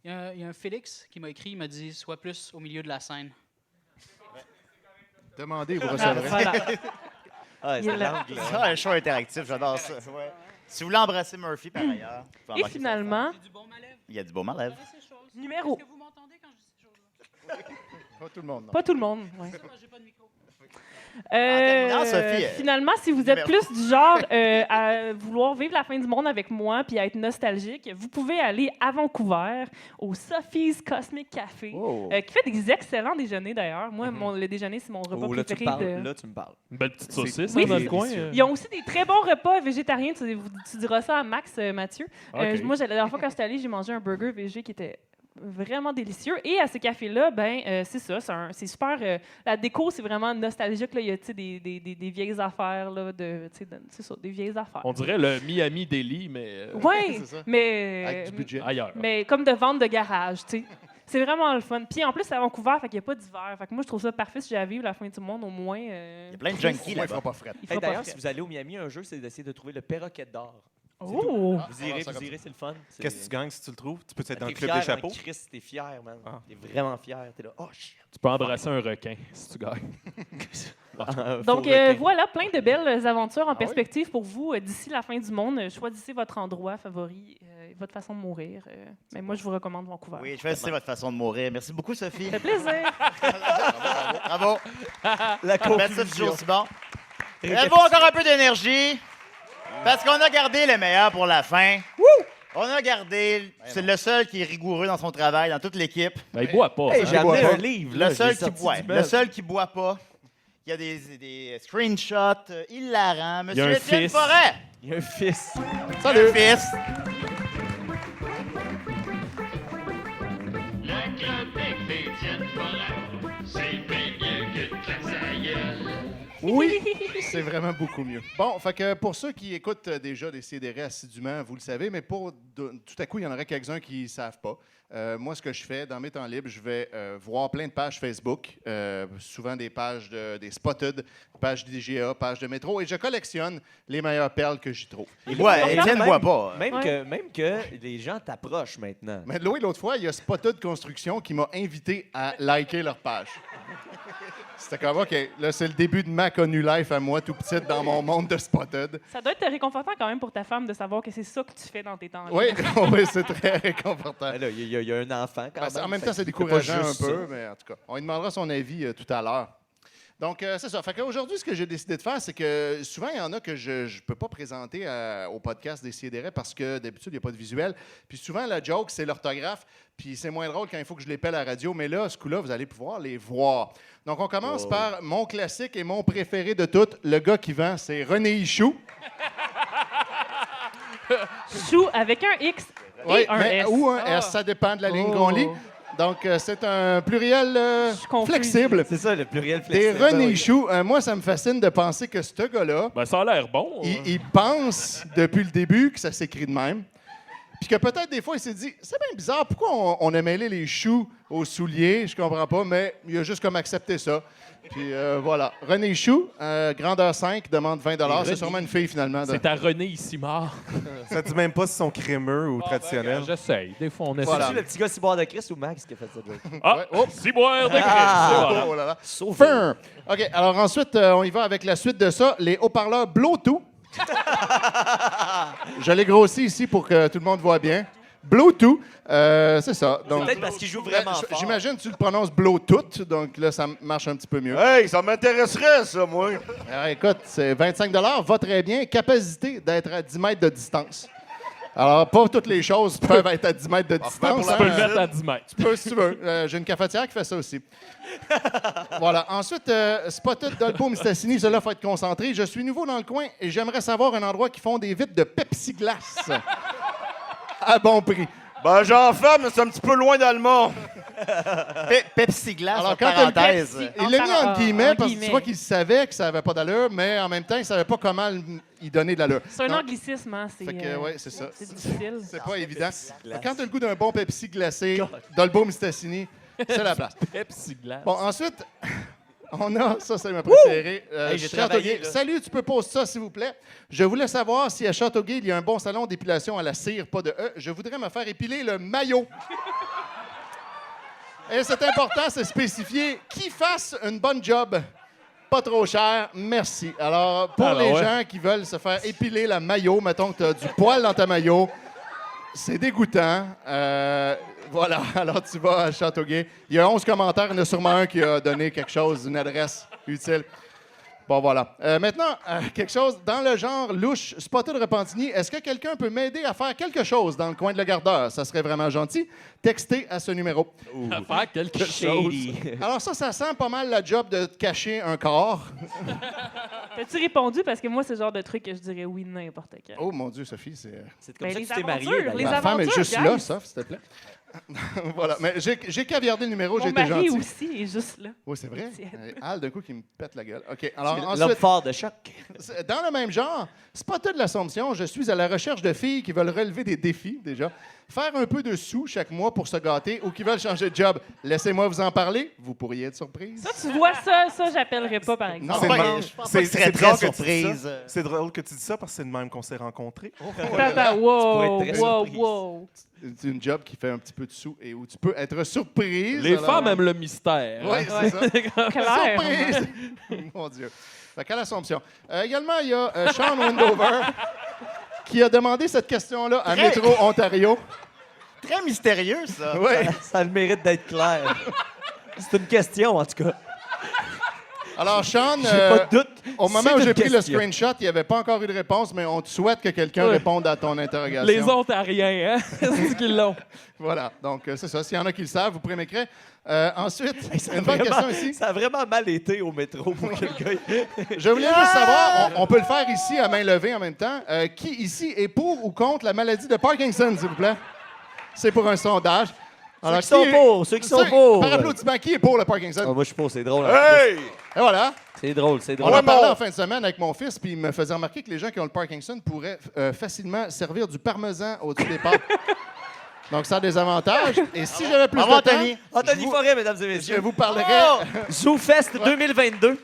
Il y a un Félix qui m'a écrit, il m'a dit « Sois plus au milieu de la scène Demandez, vous Ah, recevrez. voilà. Ah, Il c'est est là. l'angle. Ça, un show interactif, j'adore ça. Ouais. Si vous voulez embrasser Murphy par ailleurs, vous pouvez Et embarquer finalement, ». J'ai du bon ma lèvre. Il y a du beau malève. Ces choses. Numéro. Est-ce que vous m'entendez quand je dis ces choses-là? Pas tout le monde, non. Pas tout le monde, ouais. Moi, j'ai pas de micro. terminant, Sophie, Finalement, si vous êtes numéro. plus du genre à vouloir vivre la fin du monde avec moi puis à être nostalgique, vous pouvez aller à Vancouver au Sophie's Cosmic Café, Oh. qui fait des excellents déjeuner d'ailleurs. Moi, le déjeuner, c'est mon repas Oh, là, tu me préféré. parles. Là, tu me parles. Une belle petite saucisse Oui, hein, dans c'est le coin. Ils ont aussi des très bons repas végétariens. Tu diras ça à Max, Mathieu. Ok. Moi, la dernière fois quand j'étais allée, j'ai mangé un burger végé qui était vraiment délicieux. Et à ce café-là, c'est ça. C'est super. La déco, c'est vraiment nostalgique. Là. Il y a tu sais, des vieilles affaires. Là, c'est ça, des vieilles affaires. On dirait le Miami Deli, mais Oui, C'est ça. mais, Avec du budget. ailleurs. mais comme de vente de garage. Tu sais. C'est vraiment le fun. Puis en plus, c'est à Vancouver, fait qu'il n'y a pas d'hiver. Fait que moi, je trouve ça parfait si j'ai à vivre la fin du monde, au moins. Il y a plein de junkies Moi, il là-bas. fera pas fret. Il fera pas D'ailleurs, frais. si vous allez au Miami, un jeu, c'est d'essayer de trouver le perroquet d'or. Oh! Vous irez, c'est le fun. Qu'est-ce que tu gagnes si tu le trouves? Tu peux être dans le T'es club fier des chapeaux? en Christ, t'es fier, man. Ah. T'es vraiment fier. T'es là, oh shit. Tu peux embrasser un requin si tu gagnes. Donc voilà, plein de belles aventures en perspective pour vous d'ici la fin du monde. Choisissez votre endroit favori, votre façon de mourir. Mais moi, je vous recommande Vancouver. Oui, je vais essayer votre façon de mourir. Merci beaucoup, Sophie. Ça fait plaisir. Bravo. La Mettre ça toujours aussi bon. Il faut encore un peu d'énergie. Parce qu'on a gardé le meilleur pour la fin. On a gardé. C'est le seul qui est rigoureux dans son travail, dans toute l'équipe. Ben, il boit pas. Hey, hein. j'ai amené un livre. Le là, seul j'ai qui sorti boit. du Le bel. seul qui boit pas. Il y a des screenshots hilarants. Il y a Monsieur un Étienne fils. Forêt. Il y a un fils. Salut. Fils. La chronique d'Étienne Forêt, c'est bien mieux que de claque sa gueule. Oui, c'est vraiment beaucoup mieux. Bon, fait que pour ceux qui écoutent déjà des CDR assidûment, vous le savez, mais tout à coup, il y en aurait quelques-uns qui ne savent pas. Moi, ce que je fais dans mes temps libres, je vais voir plein de pages Facebook, souvent des pages des Spotted, pages d'IGA, pages de métro, et je collectionne les meilleures perles que j'y trouve. Il boit. Étienne ne boit pas. Même que les gens t'approchent maintenant. Mais l'autre fois, il y a Spotted Construction qui m'a invité à liker leur page. C'était comme, OK, là, c'est le début de ma connue life à moi, tout petite dans mon monde de Spotted. Ça doit être réconfortant quand même pour ta femme de savoir que c'est ça que tu fais dans tes temps libres. Oui, oui, c'est très réconfortant. Ben là, il y a un enfant quand Ben, même. en même fait temps, que c'est c'est pas décourageant un juste peu, ça. mais en tout cas, on lui demandera son avis tout à l'heure. Donc, c'est ça. Fait qu'aujourd'hui, ce que j'ai décidé de faire, c'est que souvent, il y en a que je ne peux pas présenter au podcast des CDR parce que d'habitude, il n'y a pas de visuel. Puis souvent, la joke, c'est l'orthographe. Puis c'est moins drôle quand il faut que je les pèle à la radio. Mais là, ce coup-là, vous allez pouvoir les voir. Donc, on commence par mon classique et mon préféré de toutes. Le gars qui vend, c'est René Hichou. Chou avec un X et Oui, un mais- S. ou un S, ça dépend de la ligne Oh. qu'on lit. Donc, c'est un pluriel Je suis confuse. flexible. C'est ça, le pluriel Des flexible. René Oui. Hichou. Moi, ça me fascine de penser que ce gars-là, Ben, ça a l'air bon. il pense depuis le début que ça s'écrit de même. Puis que peut-être des fois, il s'est dit, c'est bien bizarre, pourquoi on a mêlé les choux aux souliers? Je comprends pas, mais il a juste comme accepté ça. Puis voilà. René Chou, grandeur 5, demande 20 C'est sûrement une fille, finalement. C'est à René ici mort. Ça dit même pas si sont crémeux ou traditionnels. J'essaye. Des fois, on essaie. Voilà. C'est-tu le petit gars ciboire de Christ ou Max qui a fait ça? Ah, Ouais, oh. ciboire de Christ. Ah. Voilà. Oh là là. Sauf Fin. OK, alors ensuite, on y va avec la suite de ça. Les haut-parleurs Bluetooth. Je l'ai grossi ici pour que tout le monde voit bien. Bluetooth, c'est ça. Donc, peut-être parce qu'il joue vraiment fort. J'imagine que tu le prononces Bluetooth, donc là, ça marche un petit peu mieux. Hey, ça m'intéresserait, ça, moi. Alors, écoute, c'est 25 va très bien. Capacité d'être à 10 mètres de distance. Alors, pas toutes les choses peuvent être à 10 mètres de distance. Tu peux le mettre à 10 mètres. Tu peux, si tu veux. J'ai une cafetière qui fait ça aussi. Voilà. Ensuite, Spotted Dolpo Mistassini, cela faut être concentré. Je suis nouveau dans le coin et j'aimerais savoir un endroit qui font des vitres de Pepsi Glace à bon prix. Ben, j'en fais, mais c'est un petit peu loin dans le monde. Pepsi Glace, Alors, en quand t'as le parenthèse. Pepsi. Il l'a mis entre guillemets En parce que tu vois qu'il savait que ça n'avait pas d'allure, mais en même temps, il ne savait pas comment y donner de l'allure. C'est un Donc, anglicisme, hein? C'est fait que, ouais, c'est ça. c'est difficile. C'est pas évident. Glace. Quand tu as le goût d'un bon Pepsi glacé, Dolbo Mistassini, c'est la place. Pepsi Glace. Bon, ensuite, on a, ça c'est ma préférée, Hey, j'ai Châteauguay. travaillé, là. Salut, tu peux poser ça, s'il vous plaît. Je voulais savoir si à Châteauguay, il y a un bon salon d'épilation à la cire, pas de E. Je voudrais me faire épiler le maillot. Et c'est important, c'est spécifié. Qui fasse une bonne job, pas trop cher, merci. Alors, pour Alors, les ouais. gens qui veulent se faire épiler la maillot, mettons que tu as du poil dans ta maillot, c'est dégoûtant. Voilà, alors tu vas à Châteauguay. Il y a 11 commentaires, il y en a sûrement un qui a donné quelque chose, une adresse utile. Bon, voilà. Maintenant, quelque chose dans le genre louche, Spotted Repentigny. Est-ce que quelqu'un peut m'aider à faire quelque chose dans le coin de la gardeur? Ça serait vraiment gentil. Textez à ce numéro. À faire quelque chose. Shady. Alors ça sent pas mal la job de cacher un corps. T'as-tu répondu? Parce que moi, c'est le genre de truc que je dirais oui n'importe quand. Oh mon Dieu, Sophie, c'est... C'est comme Ben, ça que les tu t'es marié, aventures, d'ailleurs. les Ma femme est aventures, juste guys. là, ça, s'il te plaît. Voilà. Mais j'ai caviardé le numéro, j'ai Mon été mari gentil. aussi est juste là. Oui, c'est vrai. Tiens. Al, d'un coup, qui me pète la gueule. OK. Alors, L'homme ensuite, fort de choc. dans le même genre, Spotted de l'Assomption, je suis à la recherche de filles qui veulent relever des défis, déjà, faire un peu de sous chaque mois pour se gâter ou qui veulent changer de job. Laissez-moi vous en parler. Vous pourriez être surprise. Ça, tu vois ça, j'appellerais pas, par exemple. Non, C'est pas- marrant. je pense pas que ce serait c'est très drôle que tu dis surprise. ça. C'est drôle que tu dis ça parce que c'est de même qu'on s'est rencontrés. Attends, wow, pourrais être très wow, surprise. wow. C'est une job qui fait un petit peu de sous et où tu peux être surprise. Les Alors- femmes aiment le mystère. Oui, hein. c'est ça. Claire. Surprise! Mon Dieu. Fait qu'à l'Assomption. Également, il y a Sean Windover qui a demandé cette question-là à Très- Métro Ontario. Très mystérieux, ça. Oui. Ça a le mérite d'être clair. C'est une question, en tout cas. Alors, Sean, J'ai pas de doute. au moment C'est où une j'ai pris le question. screenshot, il n'y avait pas encore eu de réponse, mais on te souhaite que quelqu'un Ouais. réponde à ton interrogation. Les Ontariens, hein? C'est ce qu'ils l'ont. Voilà. Donc, c'est ça. S'il y en a qui le savent, vous pourrez m'écrire. Ensuite, Ça a une bonne vraiment- question ici. Ça a vraiment mal été au métro pour que le gars... Je voulais juste savoir, on peut le faire ici à main levée en même temps. Qui ici est pour ou contre la maladie de Parkinson, s'il vous plaît? C'est pour un sondage. Ceux qui sont pour, ceux qui sont pour. Par applaudissement, qui est pour le Parkinson? Ah, moi, je suis pour, c'est drôle. hein. Hey! Et voilà. C'est drôle, c'est On drôle. en parlait bon. en fin de semaine avec mon fils, puis il me faisait remarquer que les gens qui ont le Parkinson pourraient facilement servir du parmesan au-dessus des pâtes. Donc, ça a des avantages. Et si j'avais plus Bravo, de temps, Anthony. Anthony je Forêt, mesdames et je messieurs. vous parlerai... ZooFest 2022.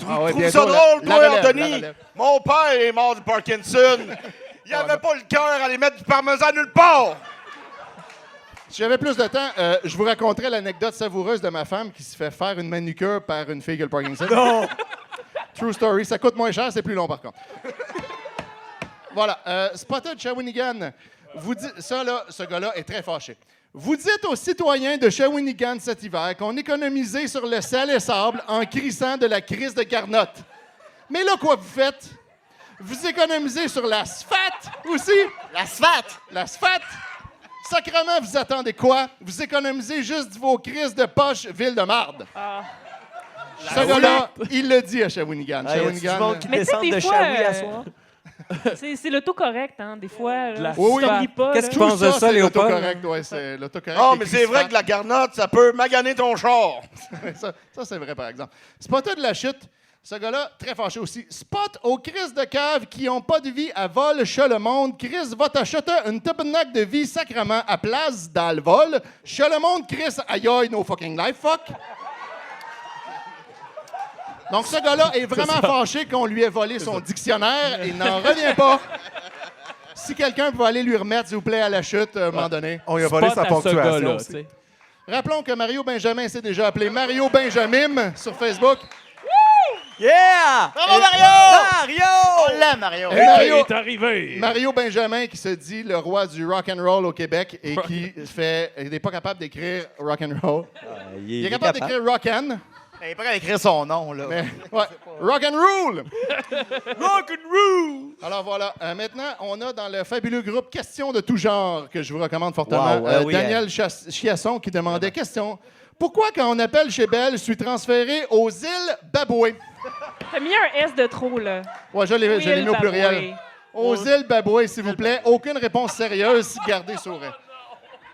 Ah ouais, Trouve bientôt, ça drôle, la toi, relève, la Anthony? relève. Mon père est mort du Parkinson. Il avait pas le cœur à aller mettre du parmesan nulle part. Si j'avais plus de temps, je vous raconterais l'anecdote savoureuse de ma femme qui se fait faire une manucure par une fille qui a le Parkinson. Non! True story. Ça coûte moins cher, c'est plus long par contre. Voilà. Spotted Shawinigan. Vous dites, ça, là, ce gars-là est très fâché. Vous dites aux citoyens de Shawinigan cet hiver qu'on économisait sur le sel et sable en crissant de la crise de garnotte. Mais là, quoi vous faites? Vous économisez sur l'asphalte aussi? L'asphalte. L'asphalte? Sacrement, vous attendez quoi? Vous économisez juste vos crises de poche ville de marde. Ce gars-là, il le dit à Shawinigan. Il y a du monde qui Mais tu sais, descend des de fois, Shawi à soir. C'est l'autocorrect, hein, des fois. Là, Oui, oui. tu t'en lis pas, Qu'est-ce là. que tu penses de ça, c'est Léopold? l'autocorrect, ouais, c'est l'autocorrect. Non, qui mais écrit c'est vrai Spot. que la garnotte, ça peut maganer ton char. ça c'est vrai, par exemple. Spotted de la chute. Ce gars-là, très fâché aussi. Spot aux crises de cave qui ont pas de vie à vol, chez le monde. Chris va t'acheter une tabernacle de vie sacrement à place dans le vol. Chez le monde, Chris, aïe aïe, no fucking life, fuck. Donc, ce gars-là est vraiment fâché qu'on lui ait volé son dictionnaire et il n'en revient pas. Si quelqu'un peut aller lui remettre, s'il vous plaît, à la chute, à un moment donné. On lui a volé Spot sa à ce ponctuation gars-là, aussi. tu sais. Rappelons que Mario Benjamin s'est déjà appelé Mario Benjamin sur Facebook. Yeah! Bravo, Mario! Mario! On l'aime, Mario. Et Mario, est arrivé! Mario Benjamin qui se dit le roi du rock and roll au Québec et qui n'est pas capable d'écrire rock and roll. Il est capable d'écrire rock and, Il n'est pas capable d'écrire son nom, là. mais ouais, rock and roll. Rock and roll! Alors voilà, maintenant on a dans le fabuleux groupe Questions de tout genre que je vous recommande fortement Wow, oui, Daniel Chiasson qui demandait question. Pourquoi quand on appelle chez Belle, je suis transféré aux îles Baboué? T'as mis un S de trop, là. Ouais, je l'ai Oui, mis au pluriel. Baboué. Aux îles Baboué, s'il vous plaît. Aucune réponse sérieuse si gardez sourire.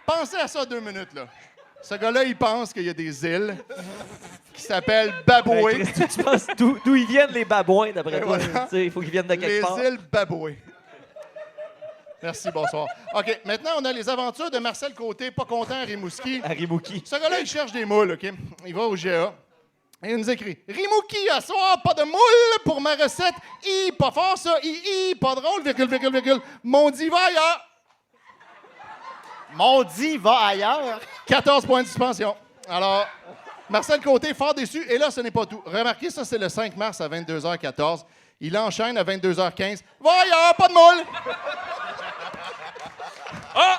Pensez à ça 2 minutes, là. Ce gars-là, il pense qu'il y a des îles qui s'appellent Baboué. Hey, Chris, tu penses d'où ils viennent les babouins, d'après Et toi? voilà. Tu sais, il faut qu'ils viennent de quelque Les part. îles Baboué. Merci, bonsoir. OK, maintenant, on a les aventures de Marcel Côté, pas content à Rimouski. À Rimouki. Ce gars-là, il cherche des moules, OK? Il va au GA. Et il nous écrit Rimouki, à soir, pas de moules pour ma recette. Pas fort ça. Pas drôle, virgule, virgule, virgule. Mon dit va ailleurs. Mon dit va ailleurs. 14 points de suspension. Alors, Marcel Côté, fort déçu. Et là, ce n'est pas tout. Remarquez, ça, c'est le 5 mars à 22h14. Il enchaîne à 22h15. Va ailleurs, pas de moule. Ah!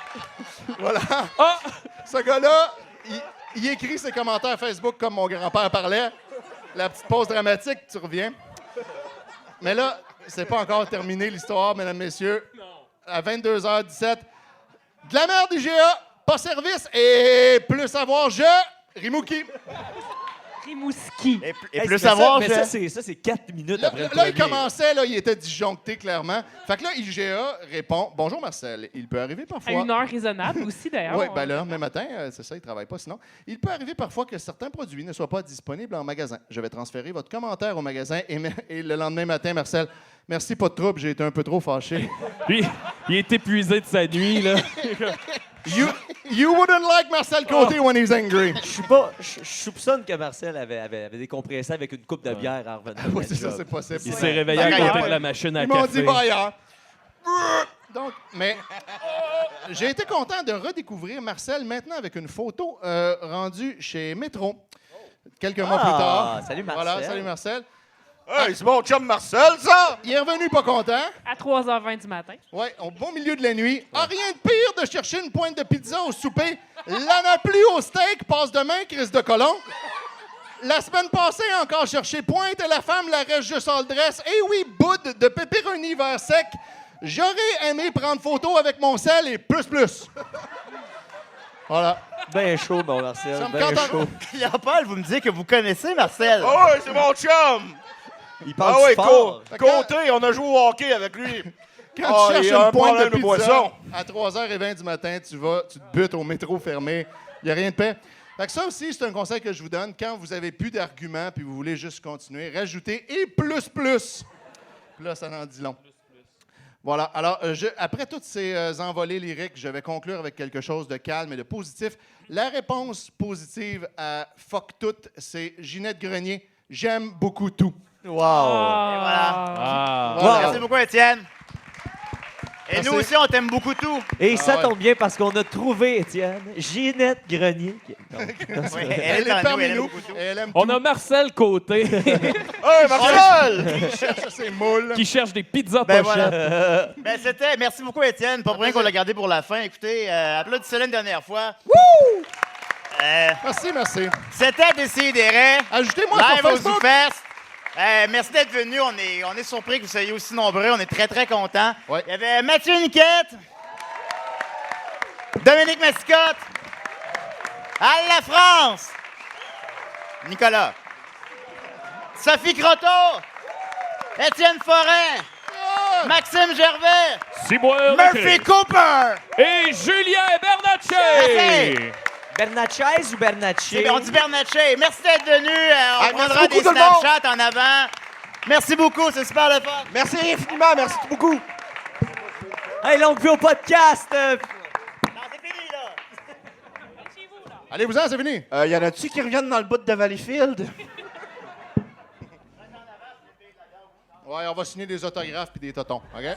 Voilà. Ah! Ce gars-là, il écrit ses commentaires Facebook comme mon grand-père parlait. La petite pause dramatique, tu reviens. Mais là, c'est pas encore terminé l'histoire, mesdames, messieurs. À 22h17, de la merde IGA, pas service et plus savoir, Rimouki. Rimouski. Et Hey, plus mais savoir, mais ça, c'est 4 minutes Là, après le là, il premier. commençait, là, il était disjoncté clairement. Fait que là, IGA répond « Bonjour Marcel, il peut arriver À parfois... » une heure raisonnable aussi, d'ailleurs. Oui, ben là, même matin, c'est ça, il ne travaille pas sinon. Il peut arriver parfois que certains produits ne soient pas disponibles en magasin. Je vais transférer votre commentaire au magasin et le lendemain matin, Marcel, merci, pas de trouble, j'ai été un peu trop fâché. Lui, il est épuisé de sa nuit, là. You wouldn't like Marcel Côté when he's angry. Je soupçonne que Marcel avait décompressé avec une coupe de bière en revenant. Oui, de c'est la ça, job. c'est possible. Il s'est réveillé à Bagailleur. côté de la machine à Ils m'ont dit, café. va ailleurs. Donc, mais j'ai été content de redécouvrir Marcel maintenant avec une photo rendue chez Métro. Quelques mois plus tard. Salut, Marcel. Voilà, salut Marcel. Hey, c'est mon chum Marcel, ça! Il est revenu pas content. À 3h20 du matin. Oui, au bon milieu de la nuit. Ah, rien de pire de chercher une pointe de pizza au souper. L'en a plus au steak, passe demain, Chris de Colomb. La semaine passée, encore cherché pointe et la femme la reste juste all dress. Eh oui, bout de pepperoni vert sec. J'aurais aimé prendre photo avec mon sel et plus. Voilà. Ben chaud, mon Marcel. Ça me Ben contente. chaud. Pierre-Paul, vous me dites que vous connaissez Marcel. Ah ouais, c'est mon chum! Il parle Ah ouais, fort. Côté, on a joué au hockey avec lui. Quand Ah, tu il y cherches a un une pointe de problème de pizza, boisson. à 3h20 du matin, tu te butes au métro fermé. Il n'y a rien de paix. Fait que ça aussi, c'est un conseil que je vous donne. Quand vous avez plus d'arguments puis vous voulez juste continuer, rajoutez et plus. Puis là, ça en dit long. Voilà. Alors, après toutes ces envolées lyriques, je vais conclure avec quelque chose de calme et de positif. La réponse positive à Fuck Tout, c'est Ginette Grenier. J'aime beaucoup tout. Wow. Et voilà. Ah. Voilà. Merci beaucoup, Étienne. Et Merci. nous aussi, on t'aime beaucoup tout. Et ça ouais. tombe bien parce qu'on a trouvé, Étienne, Ginette Grenier. Non. Oui, Elle est parmi elle aime nous. beaucoup tout. Elle aime On tout. a Marcel Côté Hey, Marcel! cherche ses moules. qui cherche des pizzas Ben pochettes. voilà. Ben c'était. Merci beaucoup, Étienne. Pas pour rien qu'on l'a gardé pour la fin. Écoutez, applaudissez-le une dernière fois. Merci. C'était Décidérez. Ajoutez-moi Live sur au Facebook. ZooFest. Merci d'être venu. On est surpris que vous soyez aussi nombreux. On est très contents. Ouais. Il y avait Mathieu Niquette, Dominique Mascotte, Al La France, Nicolas, Sophie Croteau, Étienne Forêt, Maxime Gervais, Ciboire Murphy Cooper. et Julien Bernatchez. Merci. Bernatchez ou Bernatchez? On dit Bernatchez. Merci d'être venu. On merci prendra beaucoup, des tout le monde. Snapchats en avant. Merci beaucoup. C'est super le fun. Merci infiniment, merci beaucoup. Hey, longue vie au podcast! Non, c'est fini, là. Allez-vous-en, c'est fini. Y en a-tu qui reviennent dans le bout de Valleyfield? Ouais, on va signer des autographes puis des totons, OK?